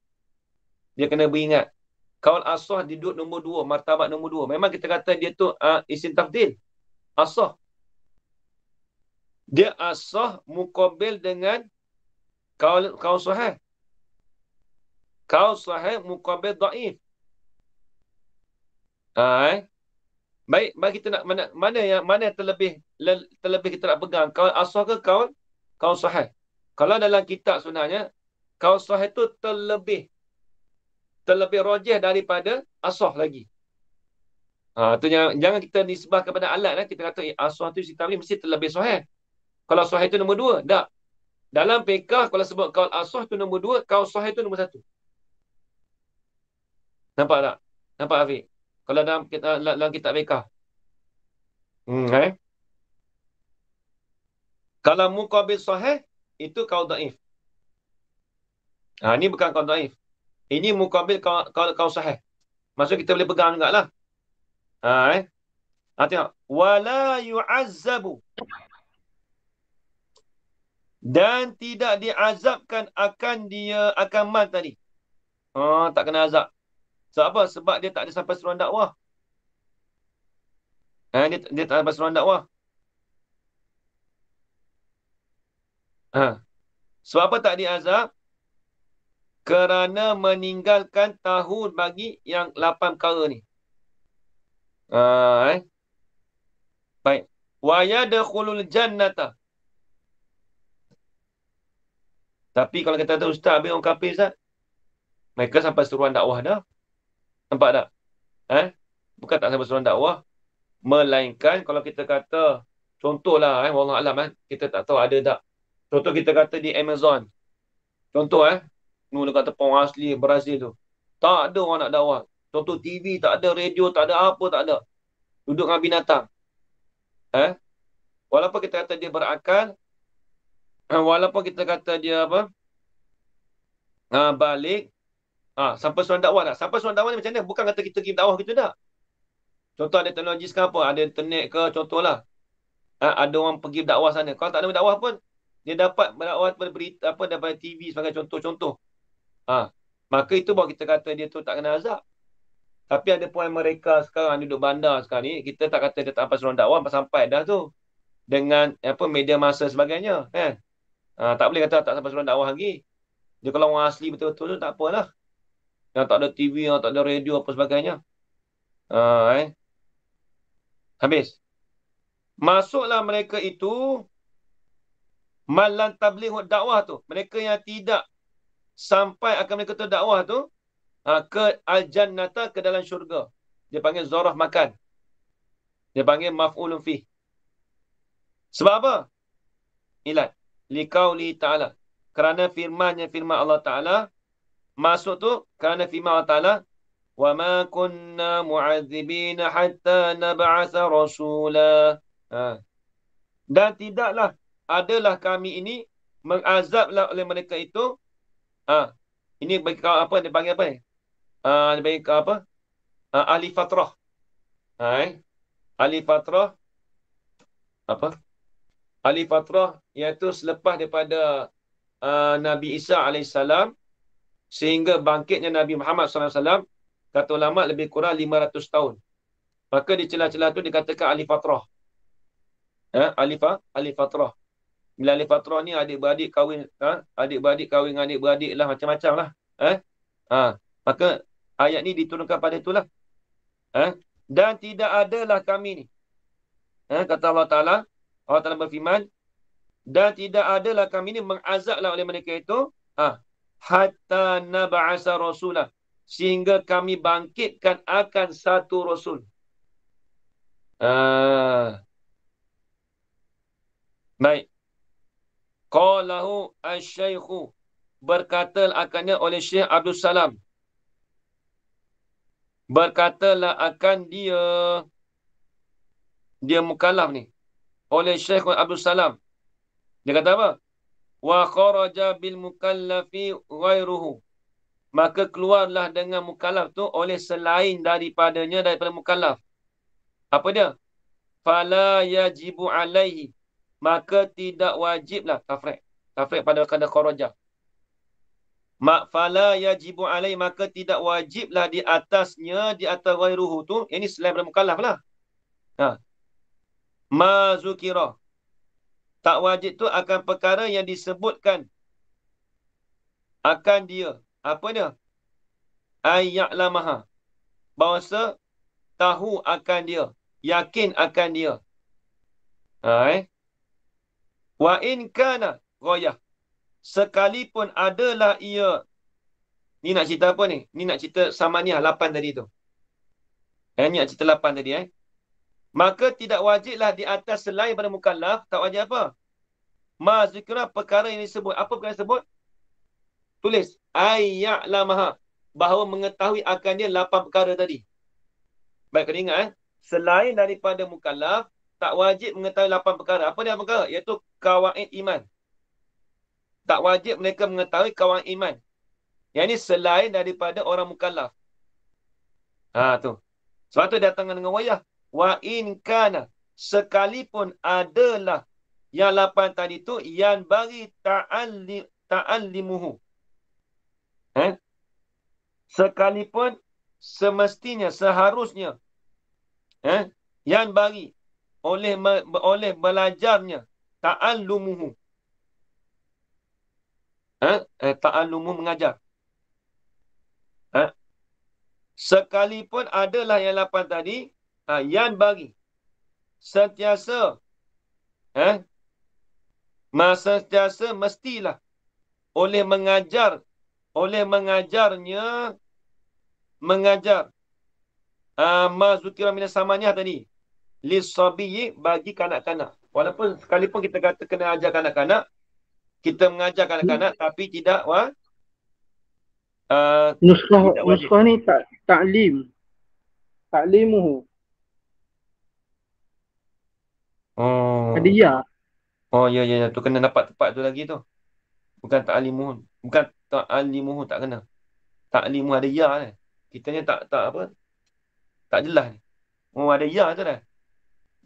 dia kena beringat kaul asah dia duduk nombor 2, martabat nombor 2. Memang kita kata dia tu isim tafdil. Asah. Dia asah muqabil dengan kaul sahih. Kaul sahih muqabil dhaif. Baik, bagi kita nak mana yang terlebih kita nak pegang, kaul asah ke kaul sahih? Kalau dalam kitab sebenarnya kaul sahih tu terlebih rajih daripada asah lagi. Tu jangan kita nisbah kepada alat kita kata asah tu kitab ni mesti terlebih sahih. Kalau sahih tu nombor 2, tak. Dalam fiqh kalau sebut kaul asah tu nombor 2, kaul sahih tu nombor 1. Nampak tak? Nampak Afiq? Kalau dalam kitab fiqh. Kalau muqabil sahih itu kaul dhaif. Ini bukan kaul dhaif. Ini muqabil kaul sahih. Maksud kita boleh pegang jugalah. Tengok. Wala yu'azzabu. Dan tidak diazabkan akan dia akan man tadi. Tak kena azab. Sebab apa? Sebab dia tak ada sampai seruan dakwah. Dia tak sampai seruan dakwah. Sebab apa tak diazab? Kerana meninggalkan tahun bagi yang 8 perkara ni. Baik. Wa yadkhulul jannata. Tapi kalau kita kata ustaz habis orang kafir Ustaz, mereka sampai seruan dakwah dah. Nampak tak? Bukan tak sampai seruan dakwah, melainkan kalau kita kata contohlah wallahu alam kita tak tahu ada tak. Contoh kita kata di Amazon. Contoh dekat tepung asli Brazil tu. Tak ada orang nak dakwah. Contoh TV tak ada, radio tak ada, apa tak ada. Duduk dengan binatang. Walaupun kita kata dia berakal, walaupun kita kata dia balik, Sampai suruhan dakwah tak? Sampai suruhan dakwah ni macam mana? Bukan kata kita pergi dakwah gitu tak. Contoh ada teknologi sekarang apa? Ada internet ke contohlah. Ada orang pergi dakwah sana. Kalau tak ada dakwah pun, dia dapat dakwah daripada berita, daripada TV sebagai contoh-contoh. Maka itu baru kita kata dia tu tak kena azab. Tapi ada poin mereka sekarang duduk bandar sekarang ni, kita tak kata dia tak apa suruhan dakwah sampai dah tu. Dengan media masa sebagainya. Kan? Tak boleh kata tak sampai suruhan dakwah lagi. Dia kalau orang asli betul-betul tu tak apalah. Yang tak ada TV, yang tak ada radio apa sebagainya. Habis. Masuklah mereka itu malan tabligh dakwah tu. Mereka yang tidak sampai akan mereka tu dakwah tu ke al-jannata, ke dalam syurga. Dia panggil zarah makan. Dia panggil maf'ulun fih. Sebab apa? Ilat. Liqauli ta'ala. Kerana firman Allah Ta'ala. Masuk tu kerana firman Allah Ta'ala. Wa ma kunna mu'adzibina hatta nab'atha rasula. Dan tidaklah adalah kami ini mengazablah oleh mereka itu. Ini bagi kau apa? Dia panggil apa ni? Dia bagi kau apa? Ahli fatrah. Ahli fatrah. Apa? Ahli fatrah iaitu selepas daripada Nabi Isa AS sehingga bangkitnya Nabi Muhammad SAW, kata ulama lebih kurang 500 tahun. Maka di celah-celah tu dikatakan ahli fatrah. Ahli fatrah. Bila ahli fatrah ni adik-beradik kahwin, adik-beradik kahwin dengan adik-beradik lah, macam-macam lah. Maka ayat ni diturunkan pada itulah. Dan tidak adalah kami ni. Kata Allah Ta'ala berfirman, dan tidak adalah kami ni mengazablah oleh mereka itu, hatta nab'asa rasulah, sehingga kami bangkitkan akan satu rasul. Baik. Qalahu asy-syaikhu, berkata akannya oleh Syekh Abdul Salam. Berkatalah akan dia mukallaf ni oleh Syekh Abdul Salam. Dia kata apa? Wa kharaja bil mukallafi ghairuhu, maka keluarlah dengan mukallaf tu oleh selain daripadanya, daripada mukallaf. Apa dia? Fala yajibu alaihi, maka tidak wajiblah. Tafriq pada kata kharaja. Fala yajibu alaihi, maka tidak wajiblah di atasnya, di atas ghairuhu tu, ini selain daripada mukallaf lah. Ma zukira, tak wajib tu akan perkara yang disebutkan akan dia. Apa dia? Ayya'lamaha, bahawasa tahu akan dia, yakin akan dia. Wa in kana ghayah, sekalipun adalah ia. Ni nak cerita apa ni? Ni nak cerita Samaniyah 8 tadi tu. Ni nak cerita 8 tadi. Maka tidak wajiblah di atas selain pada mukallaf. Tak wajib apa? Ma zikra, perkara yang disebut. Apa perkara disebut? Tulis. Ayya'lamaha, bahawa mengetahui akan dia 8 perkara tadi. Baik, kena ingat. Selain daripada mukallaf, tak wajib mengetahui 8 perkara. Apa dia perkara? Iaitu kawaid iman. Tak wajib mereka mengetahui kawaid iman. Yang ini selain daripada orang mukallaf. Tu. Sebab tu datang dengan wayah. Wa in kana, sekalipun adalah yang 8 tadi tu yang bagi ta'allimuhu. Sekalipun semestinya, seharusnya yang bagi oleh belajarnya ta'allumuhu. Ta'allumuhu, mengajar. Sekalipun adalah yang 8 tadi, yang bagi sentiasa sentiasa mestilah oleh mengajarnya mengajar ma zukira minas samaniyah tadi lisabiyyi, bagi kanak-kanak. Walaupun sekalipun kita kata kena ajar kanak-kanak, kita mengajar kanak-kanak, tapi tidak Nuskah ni ta'limuhu. Ada ya. Ya. Tu kena dapat tepat tu lagi tu. Bukan ta'alimuhu. Bukan ta'alimuhu, tak kena. Ta'limu ada ya kan. Kita ni tak apa, tak jelas ni. Oh ada ya tu dah.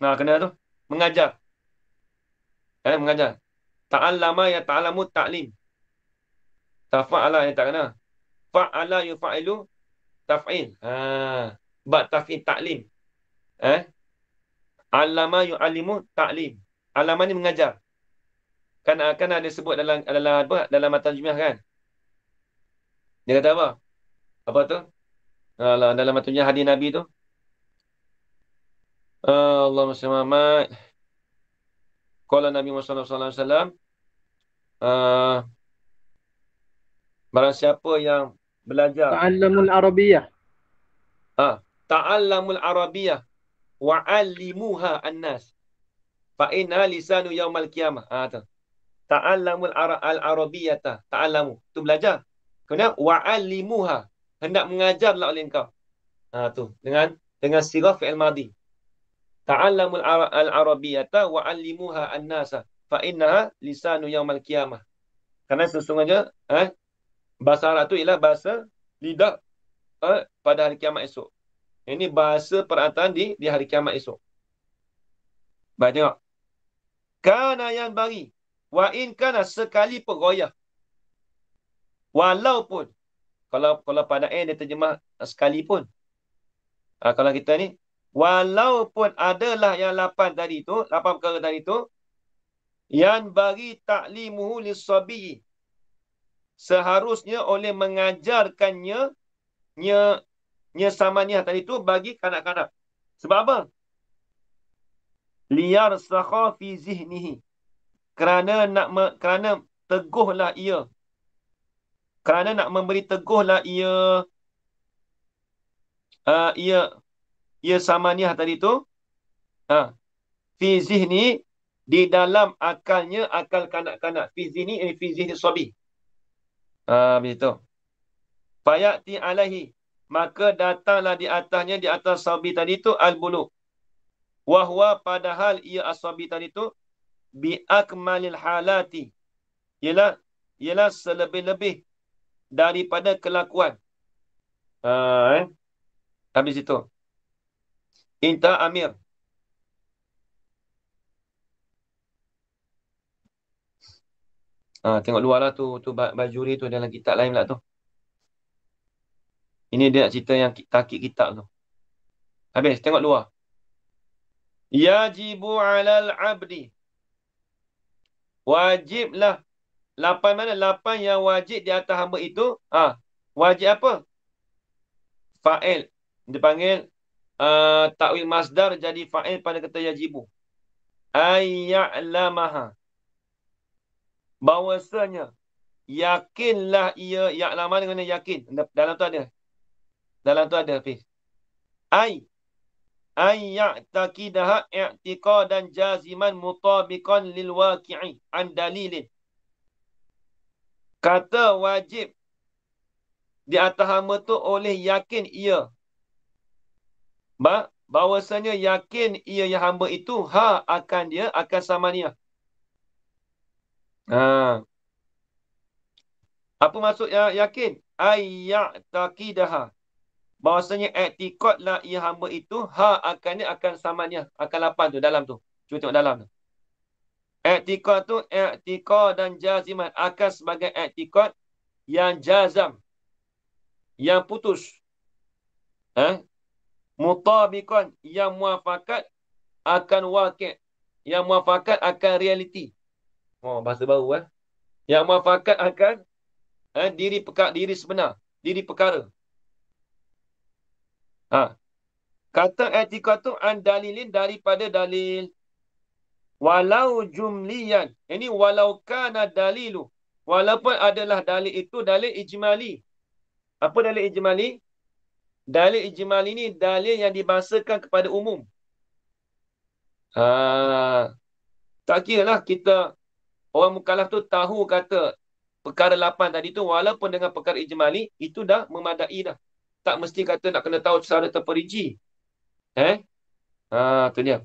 Nah, kena tu. Mengajar. Mengajar. Ta'allama ya ta'lamu ta'lim. Tafa'ala yang tak kena. Fa'ala yufa'ilu taf'il. Bab taf'il ta'lim. Eh? Allama yu'allimu ta'lim. Allama ni mengajar. Kan ada sebut dalam apa? Dalam matan jumiah kan? Dia kata apa? Apa tu? Dalam matan jumiah hadis Nabi tu. Allahumma salli ala Muhammad. Qala Nabi Muhammad sallallahu alaihi wasallam, barang siapa yang belajar Ta'allamul Arabiyyah. ta'allamul arabiyyah wa 'allimuha an-nas fa inna lisanu yaumal qiyamah. Tu. Ta'allamul al-arabiyyata. Ta'allamu. Tu belajar. Kemudian wa 'allimuha. Hendak mengajarlah oleh engkau. Tu. Dengan sirah fi'il madhi. Ta'allamul al-arabiyyata wa 'allimuha an-nasa fa innaha lisanu yaumal qiyamah. Kerana sesungguhnya bahasa Arab tu ialah bahasa lidah pada hari kiamat esok. Ini bahasa perkataan di hari kiamat esok. Baik tengok. Kana yang bagi. Wa in kana sekali pergoyah. Walaupun. Kalau pada dia terjemah sekali pun. Kalau kita ni. Walaupun adalah yang 8 tadi tu. 8 perkara tadi tu. Yang bagi ta'limuhu lissabiyi. Seharusnya oleh mengajarkannya. Samaniah tadi tu bagi kanak-kanak. Sebab apa? Liyar sakha fi zihnihi. Kerana teguhlah ia. Kerana nak memberi teguhlah ia samaniah tadi tu. Fi zihni, di dalam akalnya, akal kanak-kanak. Fi zihni, fi zihni sabi. Begitu. Fayati alaihi. Maka datanglah di atasnya, di atas sabi tadi tu al-bulugh. Wahwa padahal ia as-sabi tadi tu bi akmalil halati. Ialah selebih-lebih daripada kelakuan. Habis itu. Inta Amir. Tengok luar lah tu Bajuri tu dalam kitab lain pula tu. Ini dia nak cerita yang takik kitab tu. Habis, tengok luar. Yajibu alal abdi. Wajiblah. 8 mana? 8 yang wajib di atas hamba itu. Wajib apa? Fa'il. Dia panggil ta'wil masdar jadi fa'il pada kata yajibu. Ayya'lamaha. Bahawasanya yakinlah ia, ya'lama dengan yakin. Dalam tu ada. Hafiz. Ayya'taqidaha i'tiqadan jaziman mutabiqan lil waqi'i an dalilin. Kata wajib di atas hamba tu oleh yakin ia. Bahawasanya yakin ia yang hamba itu akan dia, akan samaniah. Apa maksud yakin? Ayya'taqidaha. Bahawasanya i'tiqadlah ia hamba itu akan dia, akan samaniah. Akan 8 tu dalam tu. Cuba tengok dalam tu. I'tiqad tu i'tiqad dan jaziman, akan sebagai i'tiqad yang jazam, yang putus. Mutabiqan, yang muafakat akan waqi', yang muafakat akan realiti. Bahasa baru Yang muafakat akan diri sebenar, diri perkara. Kata i'tiqad tu an dalilin, daripada dalil. Walau jumliyan. Ini walau kana dalilu. Walaupun adalah dalil itu dalil ijmali. Apa dalil ijmali? Dalil ijmali ni dalil yang dibahasakan kepada umum. Tak kira lah kita, orang mukallaf tu tahu kata perkara 8 tadi tu, walaupun dengan perkara ijmali, itu dah memadai dah. Tak mesti kata nak kena tahu secara terperinci. Tu dia.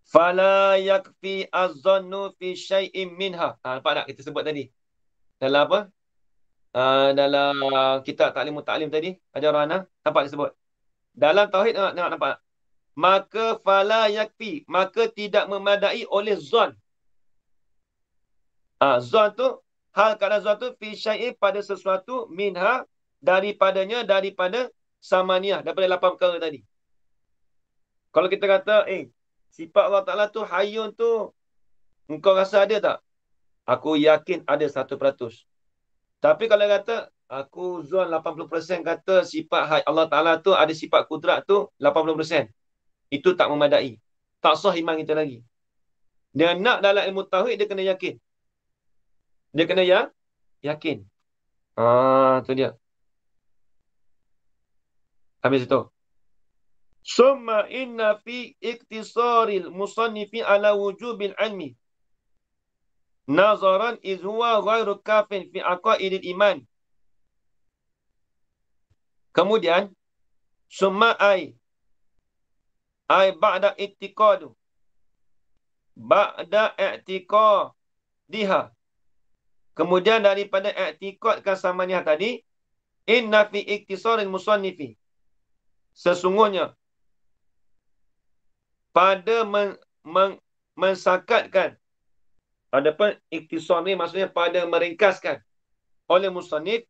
Fala yakfi az-zannu fi syai'in minha. Nampak tak kita sebut tadi? Dalam apa? dalam kitab Ta'lim tadi, ajaran Ana, nampak disebut. Dalam tauhid nampak. Maka fala yakfi, maka tidak memadai oleh zon. Zon tu, hal keadaan zon tu fi syai'i pada sesuatu minha daripada samaniyah, daripada 8 perkara tadi. Kalau kita kata, sifat Allah Ta'ala tu hayyun tu, engkau rasa ada tak? Aku yakin ada 100%. Tapi kalau kata, aku zon 80% kata sifat Allah Ta'ala tu ada sifat kudrat tu 80%. Itu tak memadai. Tak sah iman kita lagi. Dia nak dalam ilmu tauhid, dia kena yakin. Dia kena yakin. Tu dia. Habis itu. Summa inna fi iktisaril musannifi ala wujubil ilmi. Nazaran iz huwa ghairu kafin fi aqaidil iman. Kemudian, summa ai ba'da i'tiqadu. Ba'da i'tiqadiha. Kemudian daripada i'tiqadkan samaniyah tadi, inna fi iktisaril musannifi. Sesungguhnya, pada mensakatkan, adapun iktisar ni maksudnya pada meringkaskan oleh musannif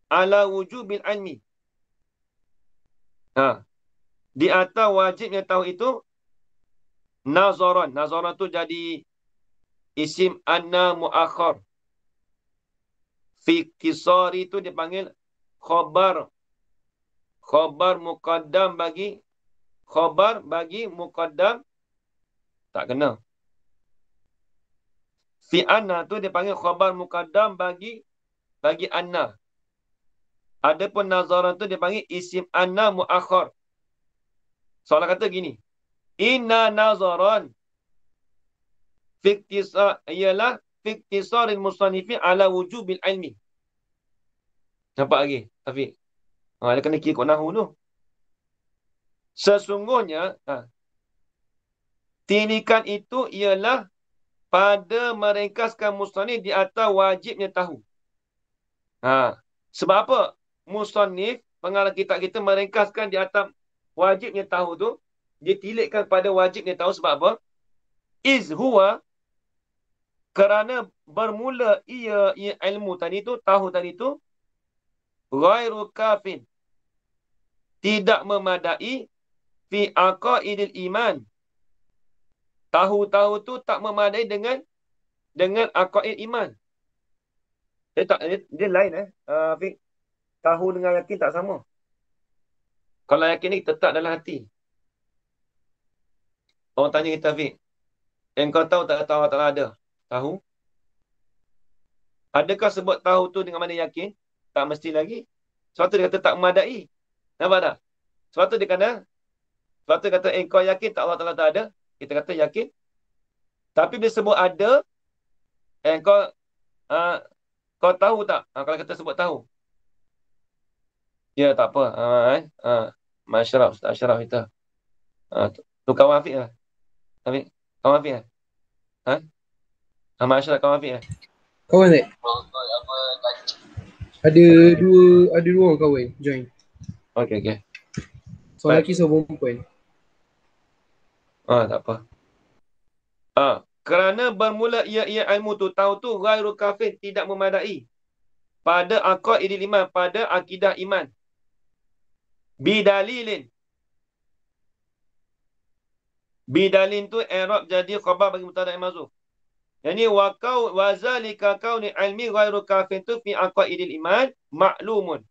ala wujubil ilmi. Di atas wajibnya tahu itu nazaran. Nazaran tu jadi isim anna muakhar. Fi iktisari tu dipanggil khabar. Khabar muqaddam bagi muqaddam tak kena. Fi anna tu dipanggil khabar muqaddam bagi anna. Adapun nazaran tu dipanggil isim anna muakhar. Soalan kata gini. Inna nazaran ialah fiktisarin musannifi ala wujubil ilmi. Nampak lagi, Afiq? Dia kena kira kot nahu tu. Sesungguhnya, tirikan itu ialah pada meringkaskan musannif di atas wajibnya tahu. Sebab apa? Musannif, pengarang kitab kita meringkaskan di atas wajibnya tahu tu, dia tilitkan pada wajibnya tahu sebab apa? Iz huwa, kerana bermula ia ilmu tadi tu, tahu tadi tu, ghairu kafin, tidak memadai fi aqaidil iman. Tahu-tahu tu tak memadai dengan aqaid iman. Dia lain Fiq. Tahu dengan yakin tak sama. Kalau yakin ni tetap dalam hati. Orang tanya kita, Fiq, engkau tahu tak tahu Allah ada? Tahu? Adakah sebut tahu tu dengan mana yakin? Tak mesti lagi. Sebab tu dia kata tak memadai. Nampak tak? Sebab tu dia kata engkau yakin tak Allah Ta'ala tak ada? Kita kata yakin. Tapi dia sebut ada, kau tahu tak? Kalau kita sebut tahu. Ya, tak apa. Masyaraf, Ustaz Ashraf kita. Tu kawan Afiq lah. Afiq, kawan Afiq lah. Masyaraf kawan Afiq lah. Kawan tak? Ada dua orang kawan join. Okey. Seorang lelaki, seorang perempuan. Tak apa. Kerana bermula ia ilmu tu, tahu tu ghairu kafir, tidak memadai pada aqaidil iman, pada akidah iman. Bidalin tu i'rab jadi khabar bagi mubtada' mahdzuf. Yani wa zalika kauni ilmi ghairu kafir tu fi aqaidil iman ma'lumun.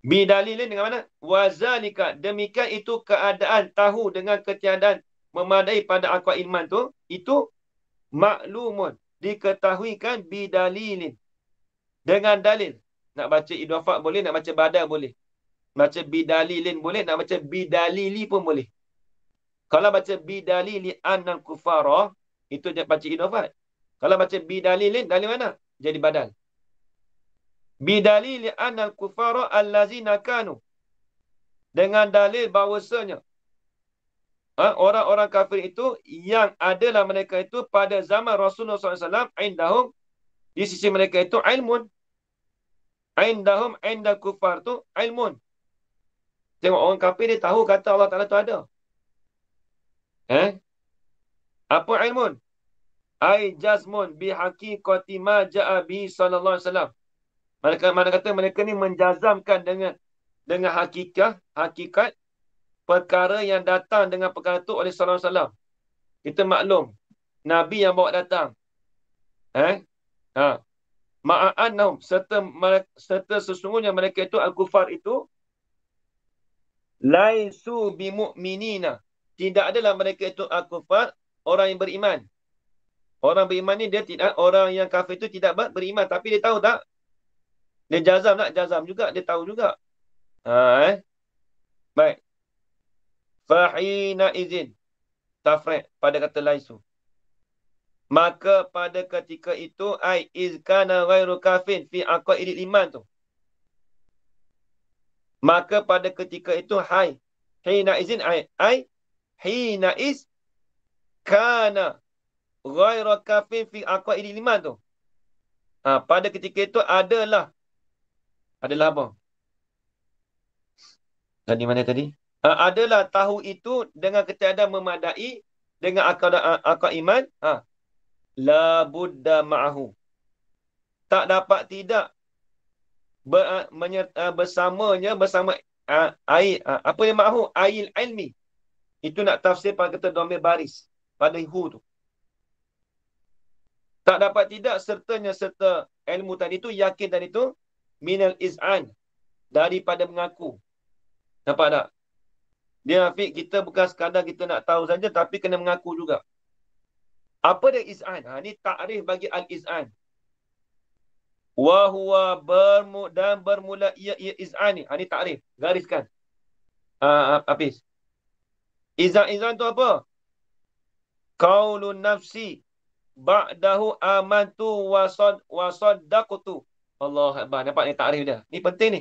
Bidalilin dengan mana? Wa zalika, demikian itu keadaan tahu dengan ketiadaan memadai pada aqaid iman tu, itu maklumun, diketahui kan, bidalilin, dengan dalil. Nak baca idhafah boleh, nak baca badal boleh. Baca bidalilin boleh, nak baca bidalili pun boleh. Kalau baca bidalili annal kufara, itu dia baca idhafah. Kalau baca bidalilin, dalil mana? Jadi badal. Bidalili annal kufara allazina kanu, dengan dalil bahawasanya orang-orang kafir itu yang adalah mereka itu pada zaman Rasulullah SAW indahum, Di sisi mereka itu ilmun. Indahum indal kufar tu ilmun. Tengok orang kafir dia tahu kata Allah Ta'ala tu ada. Apa ilmun? Ai jazmun bihaqiqati ma ja'a bi sallallahu alaihi wasallam. Mana kata mereka ni menjazamkan dengan hakikat perkara yang datang dengan perkara tu oleh sallallahu alaihi wasallam. Kita maklum nabi yang bawa datang. Ha. Ma'annahum serta sesungguhnya mereka itu al-kufar itu laisu bimu'minina. Tidak adalah mereka itu al-kufar orang yang beriman. Orang beriman ni dia tidak, orang yang kafir itu tidak beriman. Tapi dia tahu tak? Dia jazam tak? Jazam juga. Dia tahu juga. Baik. Fahina izin. Tafriq pada kata laisu. Maka pada ketika itu, izkana ghairu kafin fi aqaidil iman tu. Maka pada ketika itu, hina izin, hina iz kana ghairu kafin fi aqaidil iman tu. Pada ketika itu adalah apa? Tadi mana tadi? Adalah tahu itu dengan ketiadaan memadai dengan akal iman. La budda ma'ahu. Tak dapat tidak bersamanya bersama apa yang ma'ahu? Ail ilmi. Itu nak tafsir pada kata dhamir baris pada hu tu. Tak dapat tidak serta ilmu tadi tu, yakin tadi tu, minal iz'an, daripada mengaku. Nampak tak? Dia Hafiq, kita bukan sekadar kita nak tahu saja, tapi kena mengaku juga. Apa dia iz'an? Ni takrif bagi al-iz'an. Wa huwa bermula ia iz'an ni. Ni takrif. Gariskan. Habis. Iz'an tu apa? Qaulun nafsi ba'dahu amantu wa saddaqtu. Allah Akbar. Nampak ni takrif dia. Ni penting ni.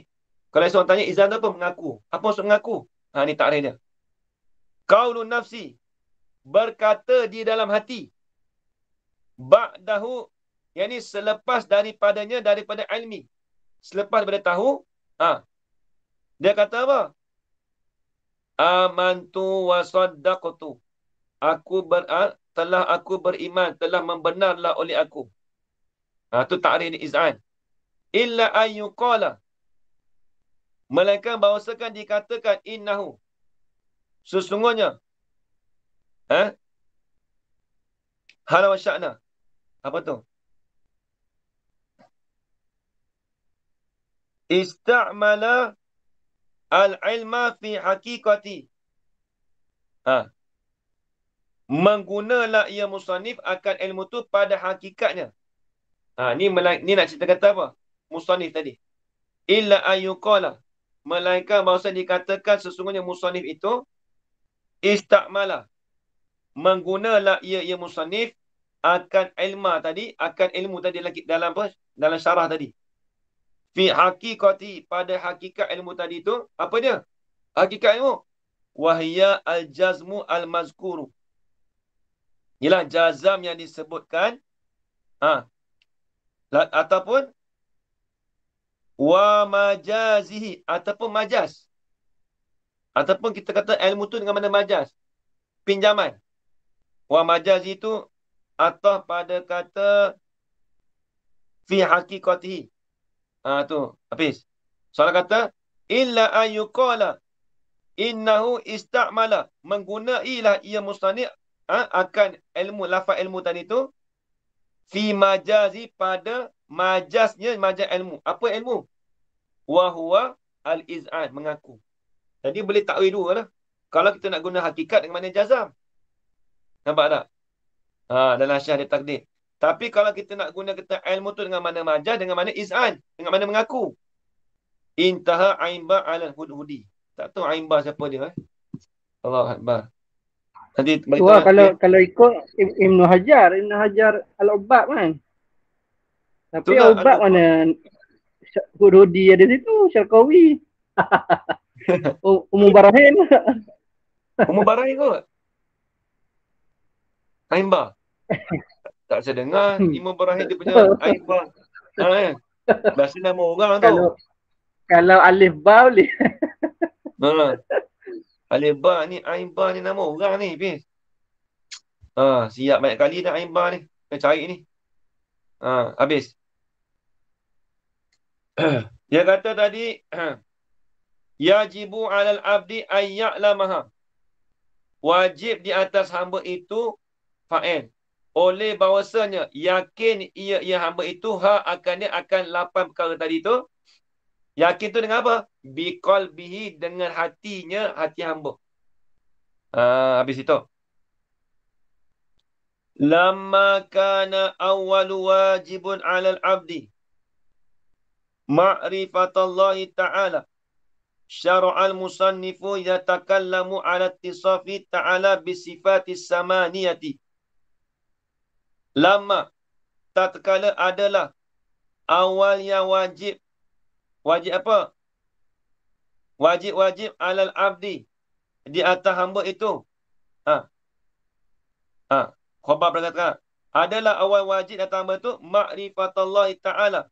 Kalau seorang tanya iz'an tu apa? Mengaku. Apa maksud mengaku? Ni takrif dia. Qaulun nafsi, berkata di dalam hati. Ba'dahu, yakni selepas daripada ilmi. Selepas daripada tahu, dia kata apa? Amantu wa saddaqtu. Telah aku beriman, telah membenarlah oleh aku. Tu takrif iz'an. Illa ayyuqala, melainkan bahawasakan dikatakan innahu, sesungguhnya, hala wa sya'na. Apa tu? Ista'mala al-ilma fi haqiqati. Menggunalah ia musannif akan ilmu tu pada hakikatnya. Ni nak cerita kata apa? Musannif tadi. Illa ayyuqala, melainkan bahawa dikatakan sesungguhnya musannif itu istamala, menggunalah ia musannif akan ilmu tadi dalam syarah tadi. Fi haqiqati, pada hakikat ilmu tadi itu, apa dia? Hakikat ilmu wahya al-jazmu al-mazkuru. Ialah jazam yang disebutkan, ataupun wa majazihi, ataupun majaz. Ataupun kita kata ilmu tu dengan mana majaz? Pinjaman. Wa majaz itu atau pada kata fi haqiqatihi. Tu habis. Soalan kata illa ayyuqala innahu istamala, menggunailah ia musannif akan ilmu, lafaz ilmu tadi tu fi majazi, pada majaznya, majaz ilmu. Apa ilmu? Wa huwa al-iz'an, mengaku. Jadi boleh takwil dua lah. Kalau kita nak guna hakikat dengan mana jazam. Nampak tak? Dalam syarah dia takdir. Tapi kalau kita nak guna kata ilmu tu dengan mana majaz, dengan mana iz'an, dengan mana mengaku. Intaha aimba alal hudhudi. Tak tahu aimba siapa dia. Allah Akbar. Nanti wah, kalau ikut Ibn Hajar al-Ubbad kan. Tapi al-Ubbad mana hudhudi ada situ, Syarqawi. Barahin. Barahin kot. Aimba. Tak sedengar Imam Ibrahim dia punya Aibah. Biasa nama orang tu. Kalau alif ba boleh. Alif ba ni, Aibah ni nama orang ni, Fiz. Siap banyak kali dah Aibah ni. Kita cari ni. Habis. Dia kata tadi, yajibu 'alal 'abdi ay ya'lamaha. Wajib di atas hamba itu fa'il. Oleh bahawasanya yakin ia hamba itu akan dia akan 8 perkara tadi tu. Yakin tu dengan apa? Biqalbihi, dengan hatinya, hati hamba. Habis itu. Lamma kana awwalu wajibun 'alal 'abdi ma'rifatallahi ta'ala. Syara'al musannifu yatakallamu 'ala ittisafi ta'ala bisifatis samaniyati. Lama tatkala adalah awal yang wajib. Wajib apa? Wajib-wajib 'alal 'abdi, di atas hamba itu. Khabar berkata, adalah awal wajib di atas hamba itu ma'rifatallahi ta'ala.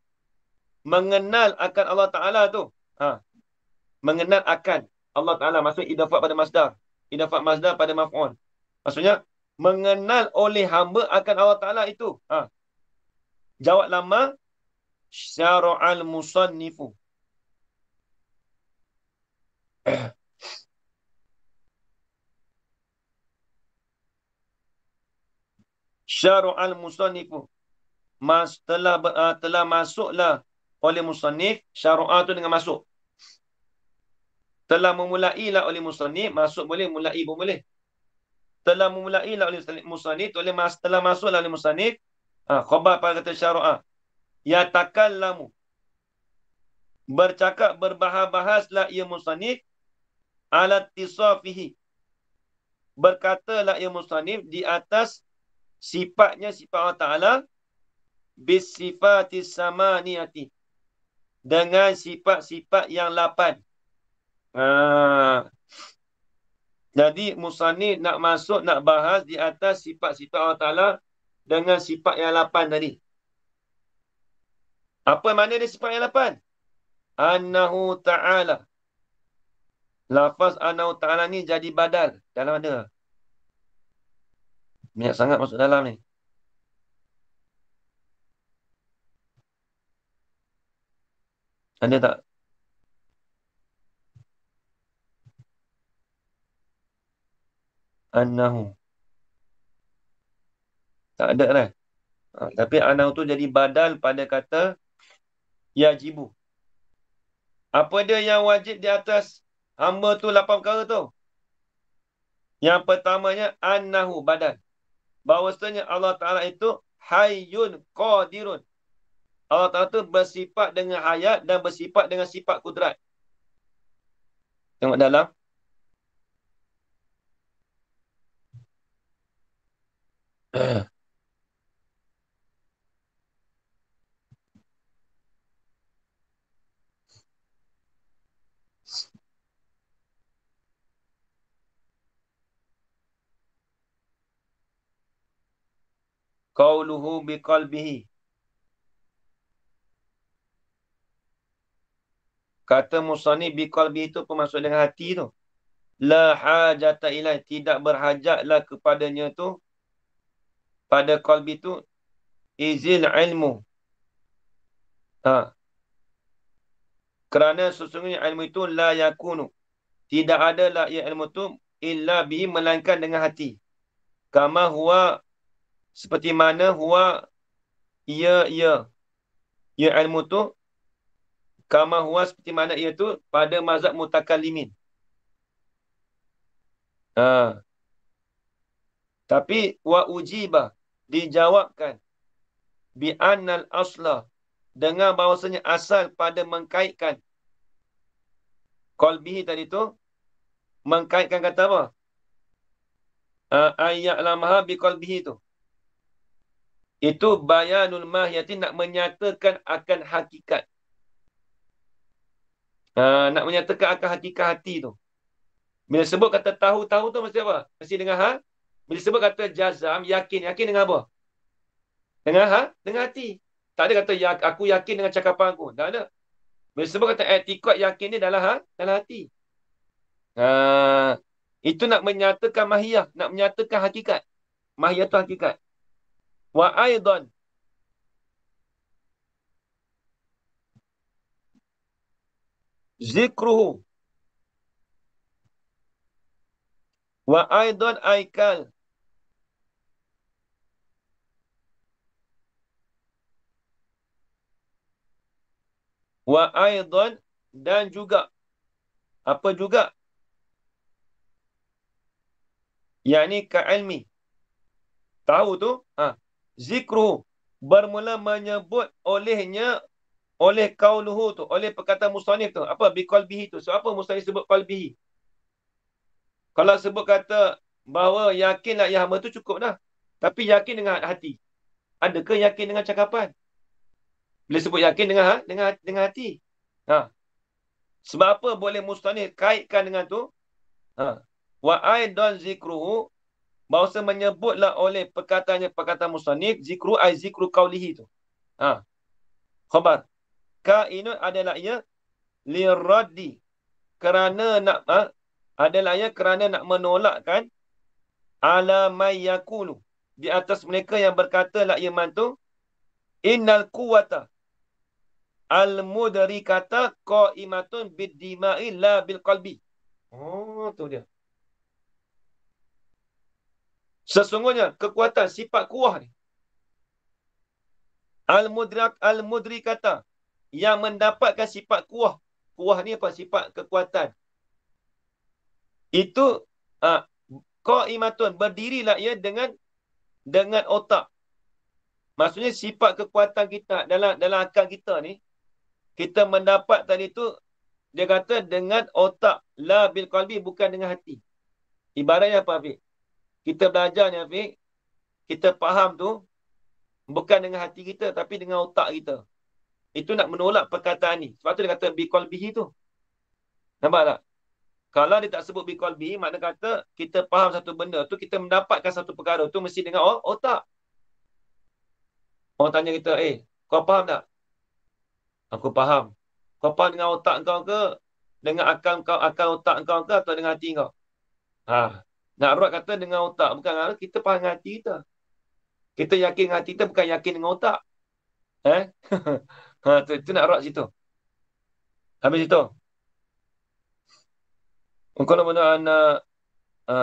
Mengenal akan Allah Ta'ala tu. Mengenal akan Allah Ta'ala. Maksudnya idafat pada masdar. Idafat masdar pada maf'ul. Maksudnya mengenal oleh hamba akan Allah Ta'ala itu. Jawab lama. Syara'al musannifu. Syara'al musannifu. Telah masuklah oleh musannif. Syara'a tu dengan masuk. Telah memulailah oleh musannif. Masuk boleh, mulai pun boleh. Telah memulailah oleh musannif. Telah masuklah oleh musannif. Khabar pada kata syara'a. Yatakallamu. Bercakap, berbahas-bahaslah ia musannif. Ala tisafihi. Berkatalah ia musannif di atas sifatnya, sifat Allah Ta'ala. Bisifatis samaniyati. Dengan sifat-sifat yang 8. Jadi musannif nak masuk, nak bahas di atas sifat-sifat Allah Ta'ala dengan sifat yang 8 tadi. Apa makna dia sifat yang 8? Annahu ta'ala. Lafaz annahu ta'ala ni jadi badal. Dalam ada. Banyak sangat masuk dalam ni. Ada tak? Annahu. Tak ada lah. Tapi annahu tu jadi badal pada kata yajibu. Apa dia yang wajib di atas hamba tu 8 perkara tu? Yang pertamanya annahu badal. Bahawasanya Allah Ta'ala itu hayyun qadirun. Allah Ta'ala itu bersifat dengan hayat dan bersifat dengan sifat kudrat. Tengok dalam. Qauluhu biqalbihi. Kata musannif biqalbihi itu bermaksud dengan hati tu. La hajata ilaih. Tidak berhajatlah kepadanya tu. Pada qalbi tu. Izil ilmu. Kerana sesungguhnya ilmu itu la yakunu. Tidak adalah ia ilmu tu illa bihi, melainkan dengan hati. Kama huwa, seperti mana huwa ia ilmu tu, kama huwa, seperti mana ia tu pada mazhab mutakallimin. Tapi wa ujiba, dijawabkan bi annal asla, dengan bahawasanya asal pada mengkaitkan qalbihi tadi tu, mengkaitkan kata apa? Ayya'lamaha bi qalbihi tu. Itu bayanul mahiyati, nak menyatakan akan hakikat. Nak menyatakan akan hakikat hati tu. Bila sebut kata tahu tu mesti apa? Mesti dengan Bila sebut kata jazam, yakin dengan apa? Dengan hati. Tak ada kata aku yakin dengan cakapan aku. Tak ada. Bila sebut kata i'tiqad, yakin ni dalam hati. Itu nak menyatakan mahiyah, nak menyatakan hakikat. Mahiyah tu hakikat. Wa aidan zikruhu. Wa aidan aikal. Wa aidan, dan juga. Apa juga? Yakni ka'ilmi. Tahu tu? Zikruhu. Bermula menyebut oleh qauluhu tu, oleh perkataan musannif tu. Apa? Biqalbihi tu. So, apa musannif sebut qalbihi? Kalau sebut kata bahawa yakinlah ia hamba tu cukup dah. Tapi yakin dengan hati. Adakah yakin dengan cakapan? Bila sebut yakin dengan hati. Sebab apa boleh musannif kaitkan dengan tu? Wa aidan zikruhu, bahawa menyebutlah oleh perkataan musannif, zikru ai zikru qaulihi tu. Khabar. Kainun adalah ia liraddi, kerana nak menolakkan ala may yakulu, di atas mereka yang berkata la iman tu, innal quwata al-mudrikata qa'imatun bid-dima'i la bil qalbi. Tu dia. Sesungguhnya kekuatan sifat kuah ni, al-mudrikata, yang mendapatkan sifat kuah. Kuah ni apa? Sifat kekuatan. Itu qa'imatun, berdirilah ia dengan otak. Maksudnya sifat kekuatan kita dalam akal kita ni, kita mendapat tadi tu, dia kata dengan otak, la bil qalbi, bukan dengan hati. Ibaratnya apa, Hafiq? Kita belajar ni, Hafiq, kita faham tu bukan dengan hati kita, tapi dengan otak kita. Itu nak menolak perkataan ni. Sebab tu dia kata bi qalbihi tu. Nampak tak? Kalau dia tak sebut bi qalbihi, makna kata kita faham satu benda tu, kita mendapatkan satu perkara tu mesti dengan otak. Orang tanya kita, kau faham tak? Aku faham. Kau faham dengan otak kau ke? Dengan akal otak kau ke? Atau dengan hati kau? Nak Rod kata dengan otak. Bukan, kita faham dengan hati kita. Kita yakin dengan hati kita, bukan yakin dengan otak. Itu nak Rod situ. Habis itu. Kalau mana anak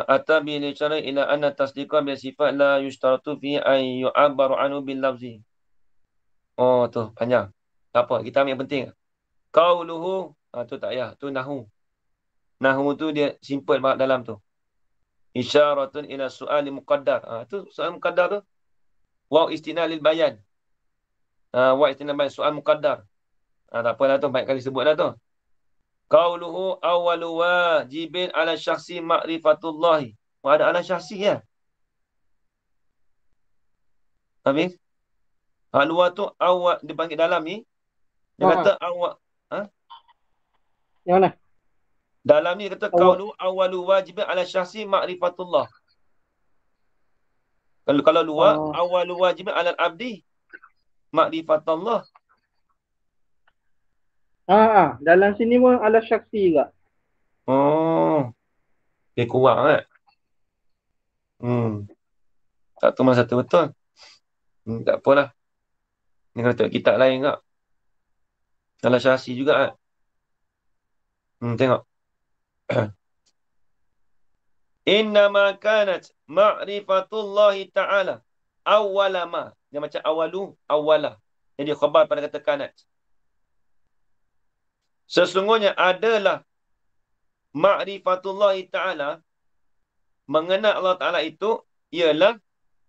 atabi li syara ila anna tasdiqa bi sifat la yushtaratu fi ay yu'abbaru anhu bil lafzi. Tu panjang. Tak apa, kita ambil yang penting. Qauluhu, tu tak payah, tu nahu. Nahu tu dia simple banget dalam tu. Isyaratun ila su'ali muqaddar. Tu soal muqaddar tu. Wa istinalil bayan. Wa istinalil bayan, soal muqaddar. Tak apalah tu, banyak kali sebut dah tu. Qauluhu awwalu wajibin ala syakhsi ma'rifatullahi. Ada ala syakhsi ya. Habis? Luar tu awal, dia panggil dalam ni. Dia kata awal. Yang mana? Dalam ni kata qauluhu awwalu wajibin ala syakhsi ma'rifatullah. Kalau luar, awwalu wajibin ala abdi ma'rifatullah. Dalam sini pun ala syaksi juga. Dia kurang kan? Satu masa satu betul. Tak apalah. Ni kata kitab lain tak? Ala syahsi juga kan? Tengok. Innama kanat ma'rifatullahi ta'ala awwalama. Dia macam awwala. Jadi khabar pada kata kanat. Sesungguhnya adalah ma'rifatullahi ta'ala, mengenal Allah Ta'ala itu, ialah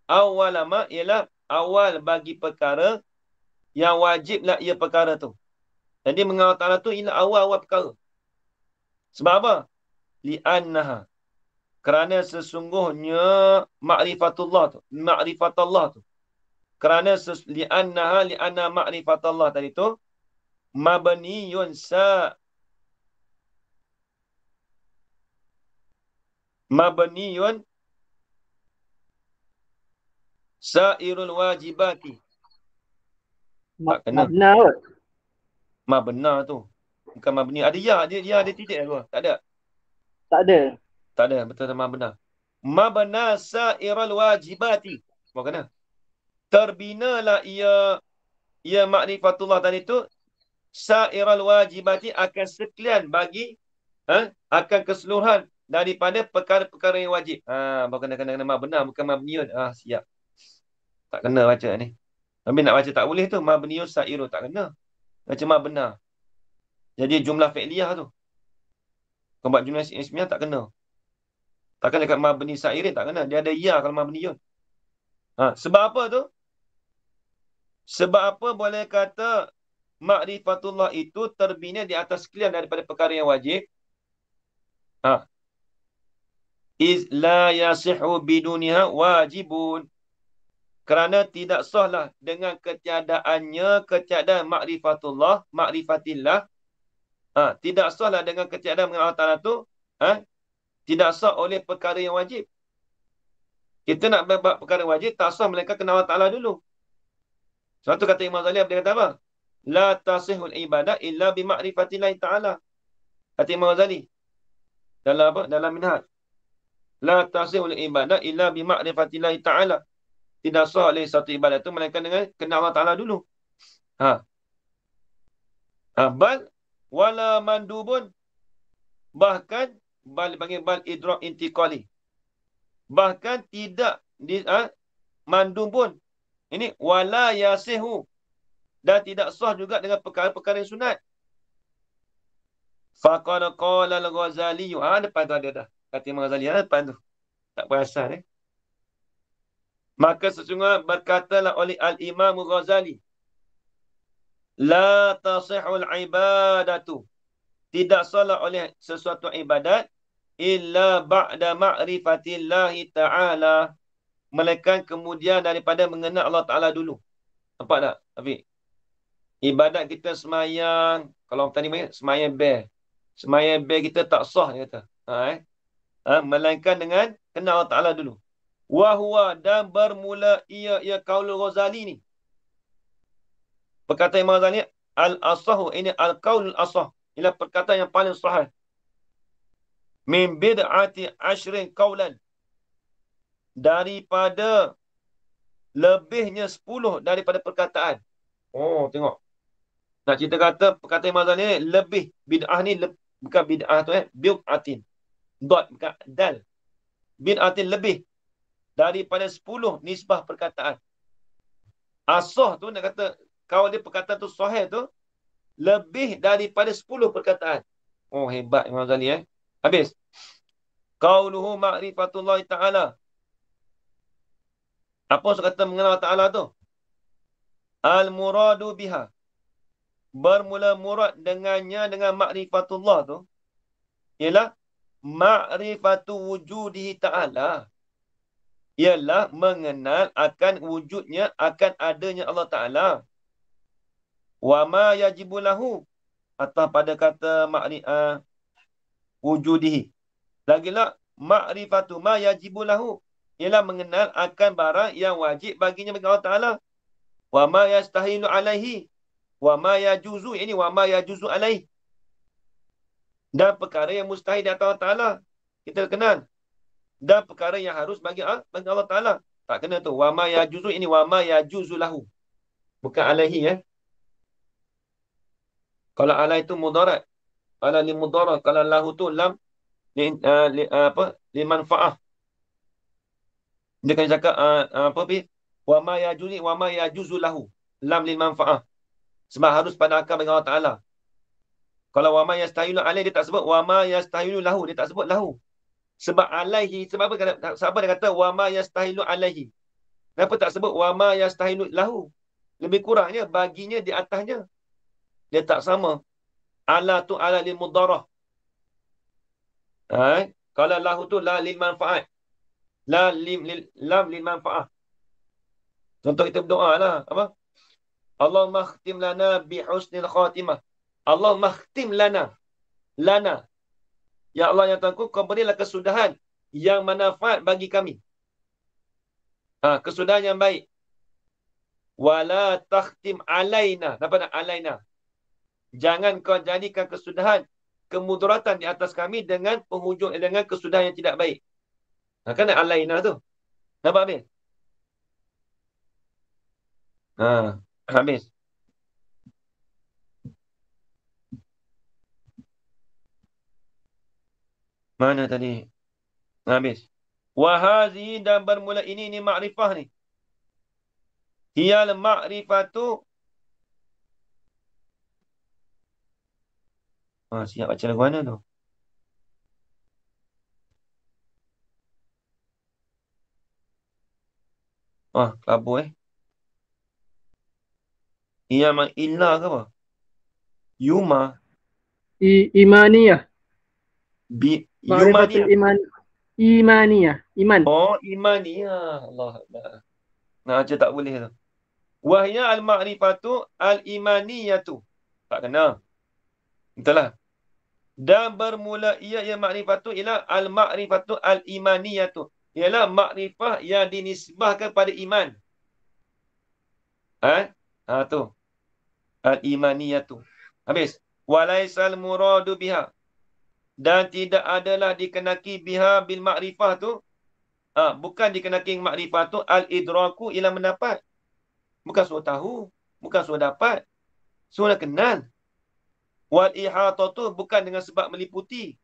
awwalama, ialah awal bagi perkara yang wajiblah ia perkara tu. Jadi mengenal Allah Ta'ala tu ialah awal-awal perkara. Sebab apa? Li'annaha, kerana sesungguhnya ma'rifatullah tu. Kerana li'anna ma'rifatullah tadi tu mabniyun Sairul wajibati. Tak kena. Mabna kot. Ma benar tu. Bukan mabni. Ada ya, dia ada titik tu. Tak ada. Tak ada. Tak ada. Betul ma benar. Mabna sairul wajibati. Apa kena? Terbinalah ia ma'rifatullah tadi tu sairul wajibati akan sekalian bagi akan keseluruhan daripada perkara-perkara yang wajib. Baru kena ma benar bukan mabniun. Siap. Tak kena baca ni. Tapi nak baca tak boleh tu. Mabniun sairul tak kena. Baca ma benar. Jadi jumlah fi'liyah tu. Kau buat jumlah ismiyah tak kena. Takkan dekat mabni sairin tak kena. Dia ada ya kalau mabniun. Sebab apa tu? Sebab apa boleh kata ma'rifatullah itu terbina di atas sekalian daripada perkara yang wajib? Iz la yasihu biduniha wajibun. Kerana tidak sahlah dengan ketiadaan ma'rifatullah, ma'rifatillah. Tidak sahlah dengan ketiadaan mengenal Allah Ta'ala tu. Tidak sah oleh perkara yang wajib. Kita nak buat perkara wajib, tak sah melainkan kenal Allah Ta'ala dulu. Sebab tu kata Imam Ghazali, dia kata apa? La tasihul ibadah illa bima'rifatillahi ta'ala. Kata Imam Ghazali. Dalam apa? Dalam Minhaj. La tasihul ibadah illa bima'rifatillahi ta'ala. Tidak sah oleh satu ibadat itu melainkan dengan kenal Allah Ta'ala dulu. Bal wala mandubun. Bahkan bal panggil bal idrak intiqali. Bahkan tidak mandubun. Ini wala yasihu. Dan tidak sah juga dengan perkara-perkara yang sunat. Faqad qala al-Ghazali. Depan tu ada dah. Kata Imam Ghazali depan tu. Tak perasan Maka sesungguhnya berkatalah oleh Al-Imam Ghazali. La tasihul ibadatu. Tidak salah oleh sesuatu ibadat. Illa ba'da ma'rifatillahi ta'ala. Melainkan kemudian daripada mengenal Allah Ta'ala dulu. Nampak tak? Tapi ibadat kita semayang. Kalau tadi banyak semayang bel. Semayang bel kita tak sah dia kata. Melainkan dengan kenal Allah Ta'ala dulu. Wahuwa dan bermula ia qaulul Ghazali ni. Perkataan Imam Ghazali al-asahu ini al-qaulul asah. Inilah perkataan yang paling sahih. Min bid'ati ashrin qaulan. Daripada lebihnya 10 daripada perkataan. Tengok. Nak cerita kata perkataan Imam Ghazali ni lebih. Bid'ah ni bukan bid'ah tu bid'atin. Dot bukan dal. Bid'atin lebih. Daripada 10 nisbah perkataan. Asah tu nak kata, kalau dia perkataan tu sahih tu, lebih daripada 10 perkataan. Hebat Imam Ghazali Habis. Qauluhu ma'rifatullah ta'ala. Apa maksud kata mengenal Ta'ala tu? Al-muradu biha. Bermula murad dengannya dengan ma'rifatullah tu. Ialah ma'rifatu wujudihi ta'ala. Ialah mengenal akan wujudnya, akan adanya Allah Ta'ala. Wa ma yajibu lahu. Atau pada kata wujudihi. Lagilah ma'rifatu ma yajibu lahu. Ialah mengenal akan barang yang wajib baginya bagi Allah Ta'ala. Wa ma yastahilu alaihi. Wa ma yajuzu. Ini wa ma yajuzu alaihi. Dan perkara yang mustahil di atas Allah Ta'ala. Kita kenal. Dan perkara yang harus bagi Allah Ta'ala. Tak kena tu. Wa ma yajuzu. Ini wa ma yajuzu lahu. Bukan alaihi Kalau alaihi itu mudarat. Kalau li mudarat. Kalau lahu tu lam limanfa'ah. Dia akan cakap wa ma yajuzu wa ma yajuzu lahu. Lam limanfa'ah. Sebab harus pada akal bagi Allah Ta'ala. Kalau wa ma yastahilu alaihi dia tak sebut wa ma yastahilu lahu. Dia tak sebut lahu. Sebab alaihi. Sebab apa dia kata wa ma yastahilu alaihi. Kenapa tak sebut wa ma yastahilu lahu? Lebih kurangnya baginya di atasnya. Dia tak sama. Ala tu ala lil mudarah. Kalau lahu tu la lil manfaat. Lam lil manfaat. Contoh kita berdoa lah. Apa? Allahumma khtim lana bi husnil khatimah. Allahumma khtim lana. Lana. Ya Allah yang Tuhanku, kau berilah kesudahan yang manfaat bagi kami. Kesudahan yang baik. Wala takhtim alaina. Nampak tak alaina? Jangan kau jadikan kesudahan kemudaratan di atas kami dengan penghujung dengan kesudahan yang tidak baik. Kan alaina tu. Nampak habis? Habis. Mana tadi? Habis. Wahazi dan bermula ini makrifah ni. Hiyal ma'rifatu. Siap baca lagu mana tu? Kelabur Iya mak illa ke apa? Yuma. Imaniyah. Ma'rifatul Yumaniyah. iman. Imaniyah. Iman. Imaniyah. Allah Akbar. Aja tak boleh tu. Wahya al-ma'rifatu al-imaniyatu. Tak kena. Entahlah. Dan bermula ia ma'rifatu ialah al-ma'rifatu al-imaniyatu. Ialah makrifah yang dinisbahkan pada iman. Tu. Al-imaniyatu. Habis. Walaisal muradu biha. Dan tidak adalah dikenaki biha bil makrifah tu. Bukan dikenaki makrifah tu al-idraku ialah mendapat. Bukan suruh tahu. Bukan suruh dapat. Suruh kenal. Wal ihata tu bukan dengan sebab meliputi.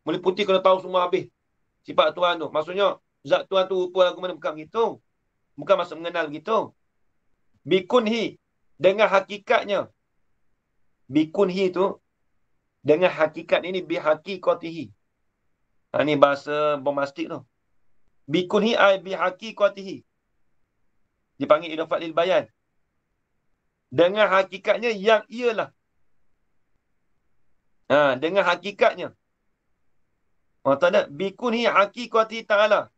Meliputi kena tahu semua habis. Sifat Tuhan tu. Maksudnya, zat Tuhan tu rupa lagu mana bukan begitu. Bukan maksud mengenal begitu. Bikunhi. Dengan hakikatnya. Bikunhi tu. Dengan hakikat ini. Bihakikatihi. Ini bahasa bombastik tu. Bikunhi ay bihakikatihi. Dipanggil idafat lil bayan. Dengan hakikatnya yang ialah. Dengan hakikatnya. Tak ada. Bikunhi hakikati ta'ala.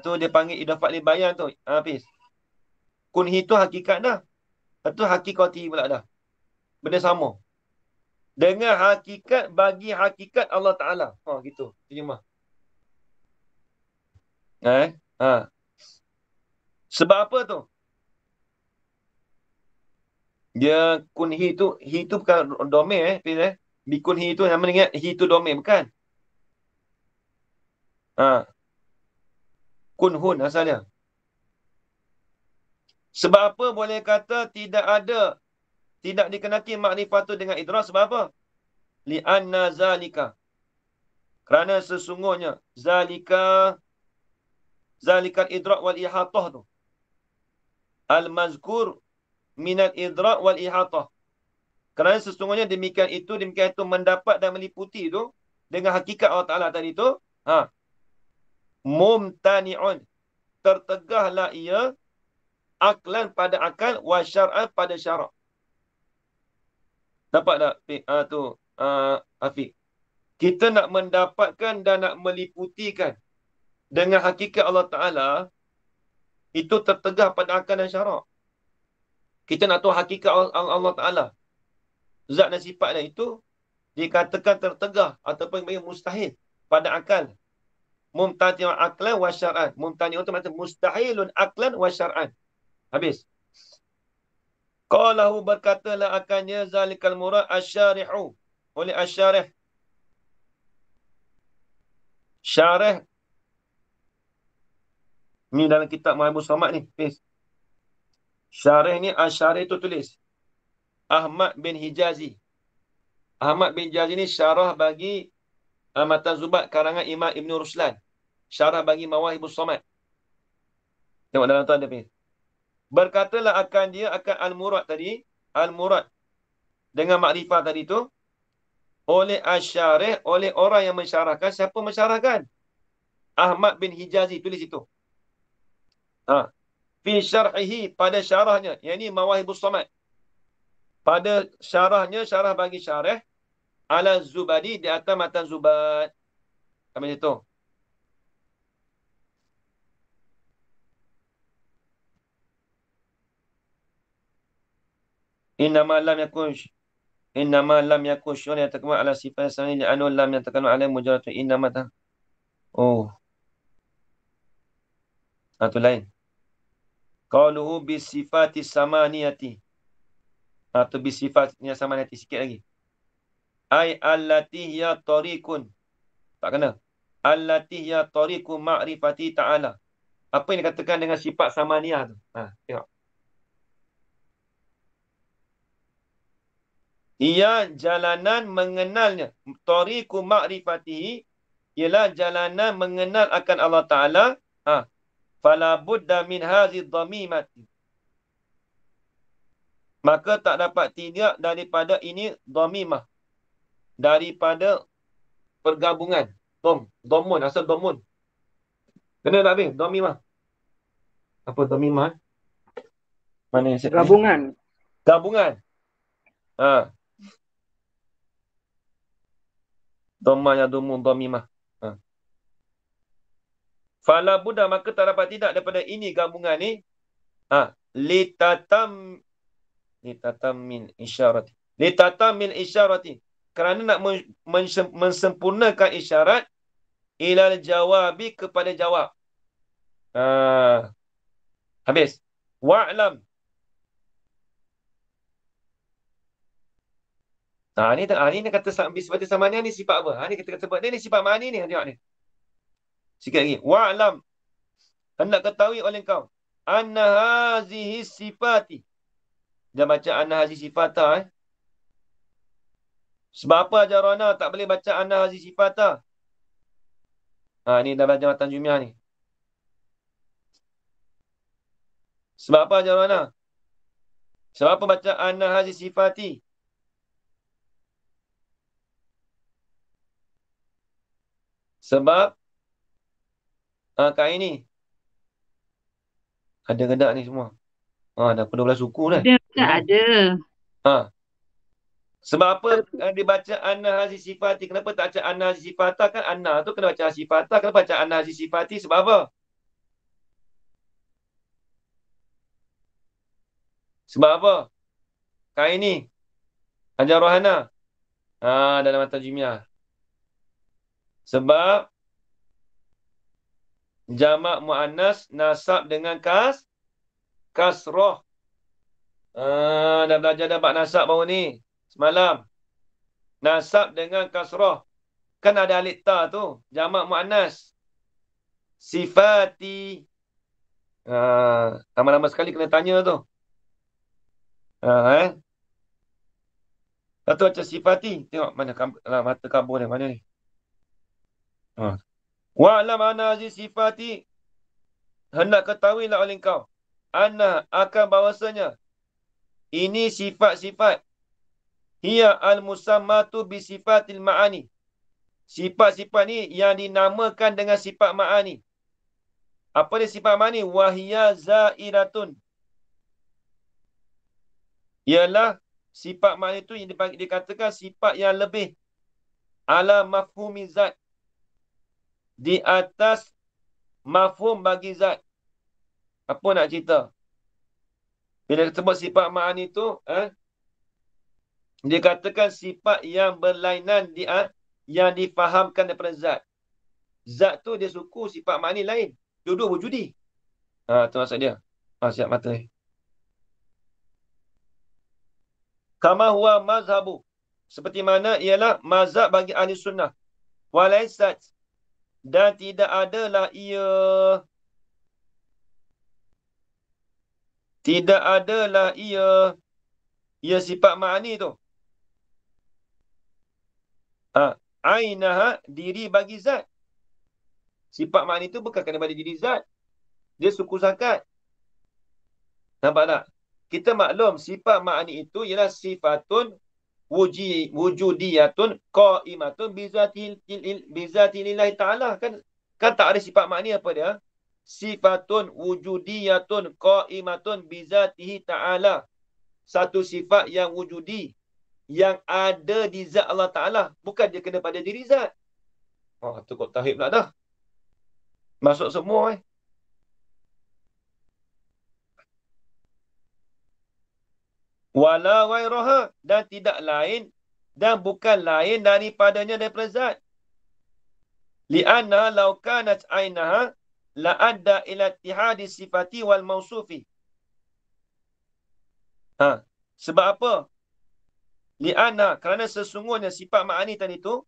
Tu dia panggil idafat lil bayan tu. Habis. Kunhi tu hakikat dah. Itu hakikati pula dah. Benda sama. Dengan hakikat bagi hakikat Allah Ta'ala. Gitu. Terjemah. Sebab apa tu? Dia kunhi tu. Hi tu bukan domain Bikunhi tu yang mengingat hi tu domain. Bukan. Kunhun asalnya. Sebab apa boleh kata tidak ada. Tidak dikenaki makrifat tu dengan idrak. Sebab apa? Li'anna zalika. Kerana sesungguhnya. Zalikal idrak wal ihatah tu. Al-mazkur minal idrak wal ihatah. Kerana sesungguhnya demikian itu mendapat dan meliputi itu. Dengan hakikat Allah Ta'ala tadi tu. Mumtani'un. Tertegahlah ia. Aklan pada akal. Wa syar'an pada syarak. Dapat tak? Tu. Afiq. Kita nak mendapatkan dan nak meliputikan. Dengan hakikat Allah Ta'ala. Itu tertegah pada akal dan syarak. Kita nak tahu hakikat Allah Ta'ala. Zat dan sifatnya itu. Dikatakan tertegah. Ataupun mustahil. Pada akal. Mumtani'un aklan wa syar'an. Mumtani'un itu maksudnya mustahilun aklan wa syar'an. Habis. Qalahu berkatalah akannya zalikal murad asyarihu. Oleh asyarih. Syarih. Ni dalam kitab Muhammad Somad ni. Habis. Syarih ni asyarih tu tulis. Ahmad bin Hijazi. Ahmad bin Hijazi ni syarah bagi Matan Zubat karangan Imam Ibn Ruslan. Syarah bagi Mawahibus Somad. Tengok dalam tu ada habis. Berkatalah akan dia akan al-murad tadi. Al-murad. Dengan makrifah tadi tu. Oleh asyarih. Oleh orang yang mensyarahkan. Siapa mensyarahkan? Ahmad bin Hijazi. Tulis itu. Fi syarhihi. Pada syarahnya. Yang ini Mawahibus Somad. Pada syarahnya. Syarah bagi syarih. Ala Zubadi. Di atas Matan Zubat. Sampai situ. Innama lam yakun syurun yang terkemar ala sifat sani li'anu lam yang terkemar ala mujaratu innama ta. Tu lain. Qaluhu bisifati samaniyati. Tu bisifatnya samaniyati sikit lagi. Ai allati hiya tariqun. Tak kena. Allati hiya tariqu ma'rifati ta'ala. Apa yang dikatakan dengan sifat samaniyah tu? Tengok. Ia jalanan mengenalnya. Tariqu ma'rifatihi ialah jalanan mengenal akan Allah Ta'ala. Fala budda min hazi dhamimati. Maka tak dapat tidak daripada ini dhamimah. Daripada pergabungan. Domun, asal domun. Kena tak habis? Dhamimah. Apa dhamimah? Mana yang saya Gabungan. Gabungan. Dhamma ya dumun dhamimah. Fala buddha, maka tak dapat tidak daripada ini gabungan ni. Litatam min isyarati. Litatam min isyarati. Kerana nak mensempurnakan isyarat ilal jawabi kepada jawab. Habis. Wa'lam. Ni kata sifat samanya ni sifat apa? Ni kita sebut dia ni sifat ma'ani ni. Tengok ni. Sikit lagi. Wa'lam. Hendak ketahui oleh kau. Anna hazihi sifati. Dia baca anna hazihi sifata. Sebab apa Jarana tak boleh baca anna hazihi sifata? Ni dah baca matan Jumiah ni. Sebab apa Jarana? Sebab apa baca anna hazihi sifati? Sebab kain ni ada kedak ni semua. Dah pun 12 suku dah. Tak ada. Sebab apa dibaca anna hazihi sifati? Kenapa tak baca anna hazihi sifata? Kan anna tu kena baca sifata. Kenapa baca anna hazihi sifati? Sebab apa? Sebab apa? Kain ni Ajar Rohana. Dalam mata Jimiah. Sebab jamak muannas nasab dengan kasroh. Dah belajar dah bab nasab baru ni. Semalam. Nasab dengan kasroh. Kan ada alif ta tu. Jamak muannas. Sifati. Lama-lama sekali kena tanya tu. Lepas tu macam sifati. Tengok mana mata kabur ni. Mana ni? Wa'lam anna hazihi sifati. Hendak ketahuilah oleh kau. Anna akan bahawasanya. Ini sifat-sifat. Hiya al-musammatu bisifatil ma'ani. Sifat-sifat ni yang dinamakan dengan sifat ma'ani. Apa dia sifat ma'ani? Wahiyya za'iratun. Ialah sifat ma'ani itu yang dikatakan sifat yang lebih ala mafhumi zat. Di atas mafhum bagi zat. Apa nak cerita? Bila sebut sifat ma'ani tu, dia katakan sifat yang berlainan yang difahamkan daripada zat. Zat tu dia suku, sifat ma'ani lain. Dua-dua wujudi. Tu maksud dia. Siap mata ni. Kama huwa mazhabu. Seperti mana ialah mazhab bagi ahli sunnah. Walaisat. Dan tidak adalah ia. Tidak adalah ia. Ia sifat ma'ani tu. Ainaha, diri bagi zat. Sifat ma'ani tu bukan kena pada diri zat. Dia suku zakat. Nampak tak? Kita maklum sifat ma'ani itu ialah sifatun wujudiyatun qa'imatun bizati lillahi ta'ala. Kan tak ada sifat ma'ani apa dia? Sifatun wujudiyatun qa'imatun bizatihi ta'ala. Satu sifat yang wujudi. Yang ada di zat Allah Ta'ala. Bukan dia kena pada diri zat. Tu kok tahib pula dah. Masuk semua Wala wairaha. Dan tidak lain. Dan bukan lain daripadanya daripada zat. Li'anna law kanat ainaha la adda ila ittihadi sifati wal mausufi. Sebab apa? Li'anna, kerana sesungguhnya sifat ma'ani tadi tu,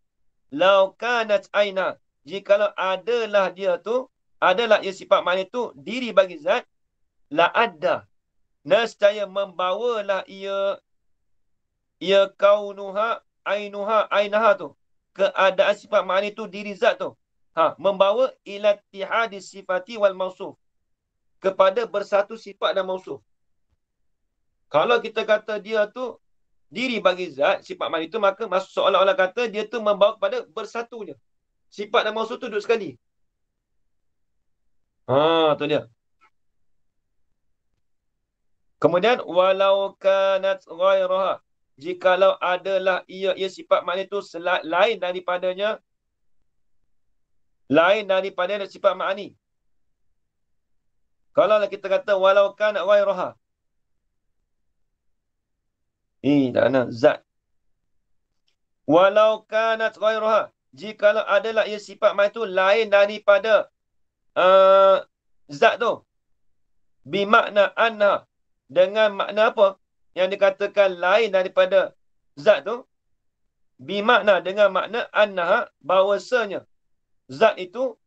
lau kanat aina, jikalau adalah dia tu, adalah ia sifat ma'ani tu, diri bagi zat, la adda, nescaya membawalah ia kaunuha, ainaha tu, keadaan sifat ma'ani tu, diri zat tu, membawa ila ittihadi sifati wal mausuf, kepada bersatu sifat dan mausuf. Kalau kita kata dia tu diri bagi zat, sifat ma'ani itu, maka maksud seolah-olah kata dia tu membawa kepada bersatunya. Sifat dan maksud tu duduk sekali. Tu dia. Kemudian, walau kanat ghairaha, jikalau adalah ia sifat ma'ani itu lain daripadanya, sifat ma'ani. Kalau kita kata walau kanat ghairaha, tak nak zat. Walau kanat ghairaha, jikalau adalah ia sifat ma'ani itu lain daripada zat tu, bimakna anha, dengan makna apa yang dikatakan lain daripada zat tu? Bimakna, dengan makna anha, bahawasanya zat itu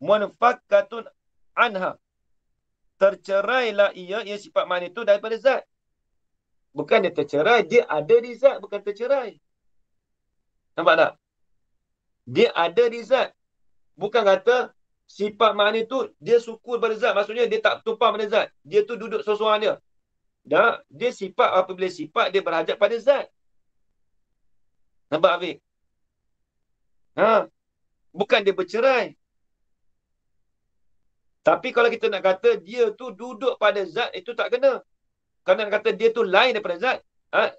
munfakkatun anha, tercerailah ia sifat ma'ani itu daripada zat. Bukan dia tercerai, dia ada di zat, bukan tercerai. Nampak tak? Dia ada di zat. Bukan kata sifat ma'ani tu dia sukul pada zat. Maksudnya dia tak tumpang pada zat. Dia tu duduk seorang-seorang dia. Dia sifat, apabila sifat dia berhajat pada zat. Nampak Afiq? Bukan dia bercerai. Tapi kalau kita nak kata dia tu duduk pada zat, itu tak kena. Kalau nak kata dia tu lain daripada zat,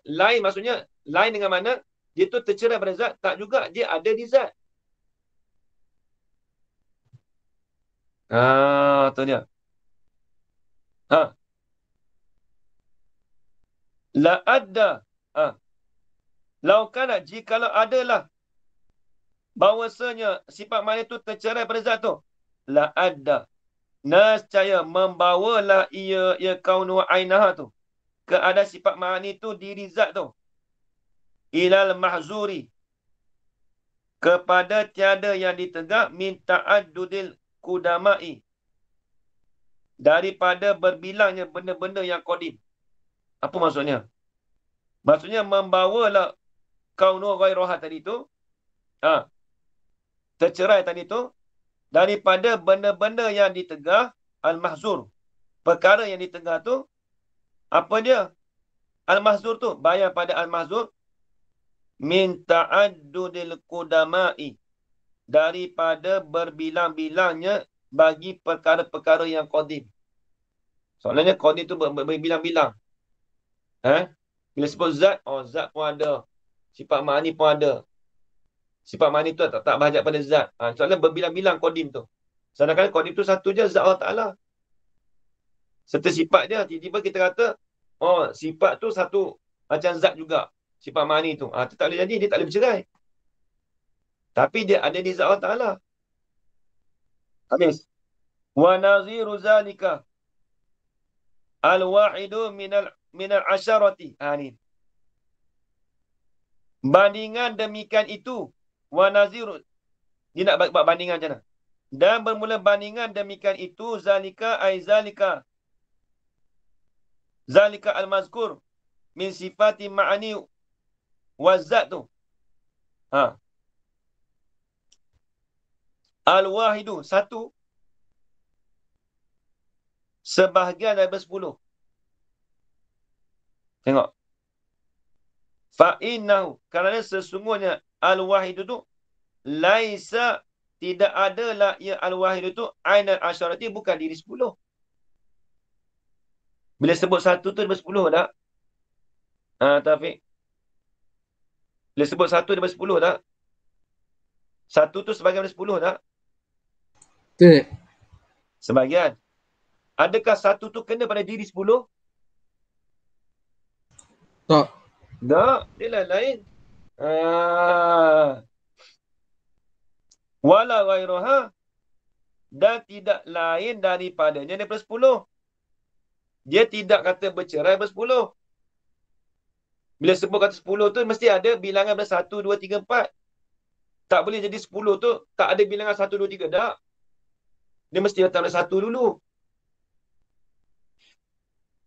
lain maksudnya, lain dengan mana dia tu tercerai pada zat, tak juga, dia ada di zat. Tu dia. La adda. Lau kana, jikalau adalah bahawasanya sifat ma'ani itu tercerai pada zat tu, la adda, nescaya membawalah ia kaunu ainaha tu, keadaan sifat ma'ani itu diri zat tu, ilal mahzuri, kepada tiada yang ditegak, min ta'addudil kudama'i, daripada berbilangnya benda-benda yang qadim. Apa maksudnya? Maksudnya membawalah kaunu ghairaha tadi tu, tercerai tadi tu, daripada benda-benda yang ditegah, al-mahzur, perkara yang ditegah tu, apa dia? Al-mahzur tu, bayar pada al-mahzur, min ta'addudil qudama'i, daripada berbilang-bilangnya bagi perkara-perkara yang qadim. Soalnya qadim tu berbilang-bilang. Bila sebut zat, zat pun ada. Sifat ma'ani pun ada. Sifat ma'ani tu tak berhajat pada zat. Soalnya berbilang-bilang qadim tu. Sedangkan qadim tu satu je, zat Allah Ta'ala. Serta sifat dia, tiba-tiba kita kata, sifat tu satu macam zat juga. Sifat ma'ani tu. Itu tak boleh jadi, dia tak boleh bercerai. Tapi dia ada di zat Allah Ta'ala. Habis. Wa naziru zalika al-wahidu minal asyarati. Ni. Bandingan demikian itu. Wa naziru. Dia nak buat bandingan macam mana? Dan bermula bandingan demikian itu, zalika ay zalika. Zalika al-mazkur min sifati ma'ani wazat tu. Al-wahidu, satu, sebahagian daripada 10. Tengok. Fa'innahu, kerana sesungguhnya al-wahidu tu, laisa, tidak adalah ia al-wahidu tu, ainal asyarati, bukan diri 10. Bila sebut satu tu daripada 10 tak? Taufik. Bila sebut satu daripada 10 tak? Satu tu sebahagian daripada 10 tak? Betul. Sebahagian. Adakah satu tu kena pada diri 10? Tak. Tak, dia lain. Wala ghairaha, dan tidak lain daripadanya daripada 10. Dia tidak kata bercerai ber-10. Bila sebut kata 10 tu, mesti ada bilangan ber 1, 2, 3, 4. Tak boleh jadi 10 tu, tak ada bilangan 1, 2, 3. Tak. Dia mesti datang dari 1 dulu.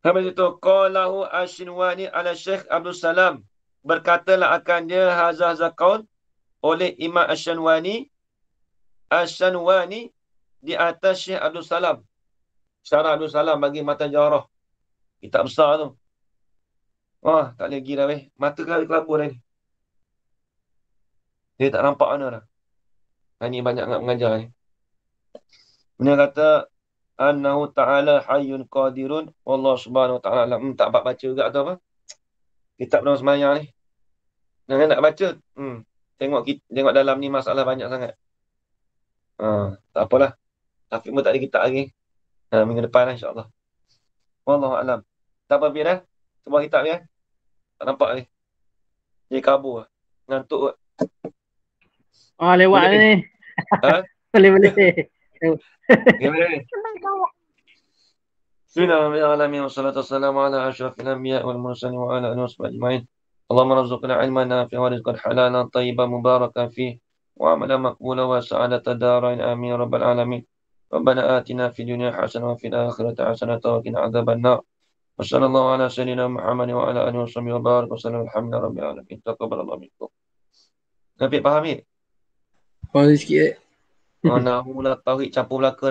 Habis itu, qalahu Asy-Shinwani ala Syekh Abdul Salam. Berkatalah akan dia hazah qaul oleh Imam Asy-Shinwani di atas Syekh Abdul Salam. Syarah Abdul Salam bagi Matan Jawharah. Kitab besar tu. Wah, tak lagi dah weh. Mata kelabur dah ni. Dia tak nampak mana dah. Ini banyak nak mengajar ni. Dia kata annahu ta'ala hayyun qadirun wallahu subhanahu wa ta'ala alam. Tak baca juga atau apa? Kitab dalam semayang ni. Nak baca? Tengok dalam ni masalah banyak sangat. Tak apalah. Hafiz pun tak ada kitab lagi. Minggu depan lah insyaAllah. Wallahu alam. Tak apa dah. Sebuah kitab ya. Tak nampak ni. Dia kabur. Ngantuk kot. Lewat Boleh. ni. Ha? Boleh. Boleh. Bismillahirrahmanirrahim. Wassalatu wassalamu ala asyrafil anbiya wal mursalin wa ala alihi washabihi ajma'in. Allahumma rzuqna ilman nafi'an wa rizqan halalan tayyiban mubarakan fih wa amalan maqbulan wa sa'adata darain amin ya rabbal alamin. Rabbana atina fid dunya hasanah wa fil akhirati hasanah wa qina adzaban nar. Wa sallallahu ala sayyidina Muhammad wa ala alihi washabihi wa barik wa sallam alhamdulillahi rabbil alamin. Taqabbalallahu minkum. Nabi faham ni? Faham sikit. Nahu la tauhid campur belaka.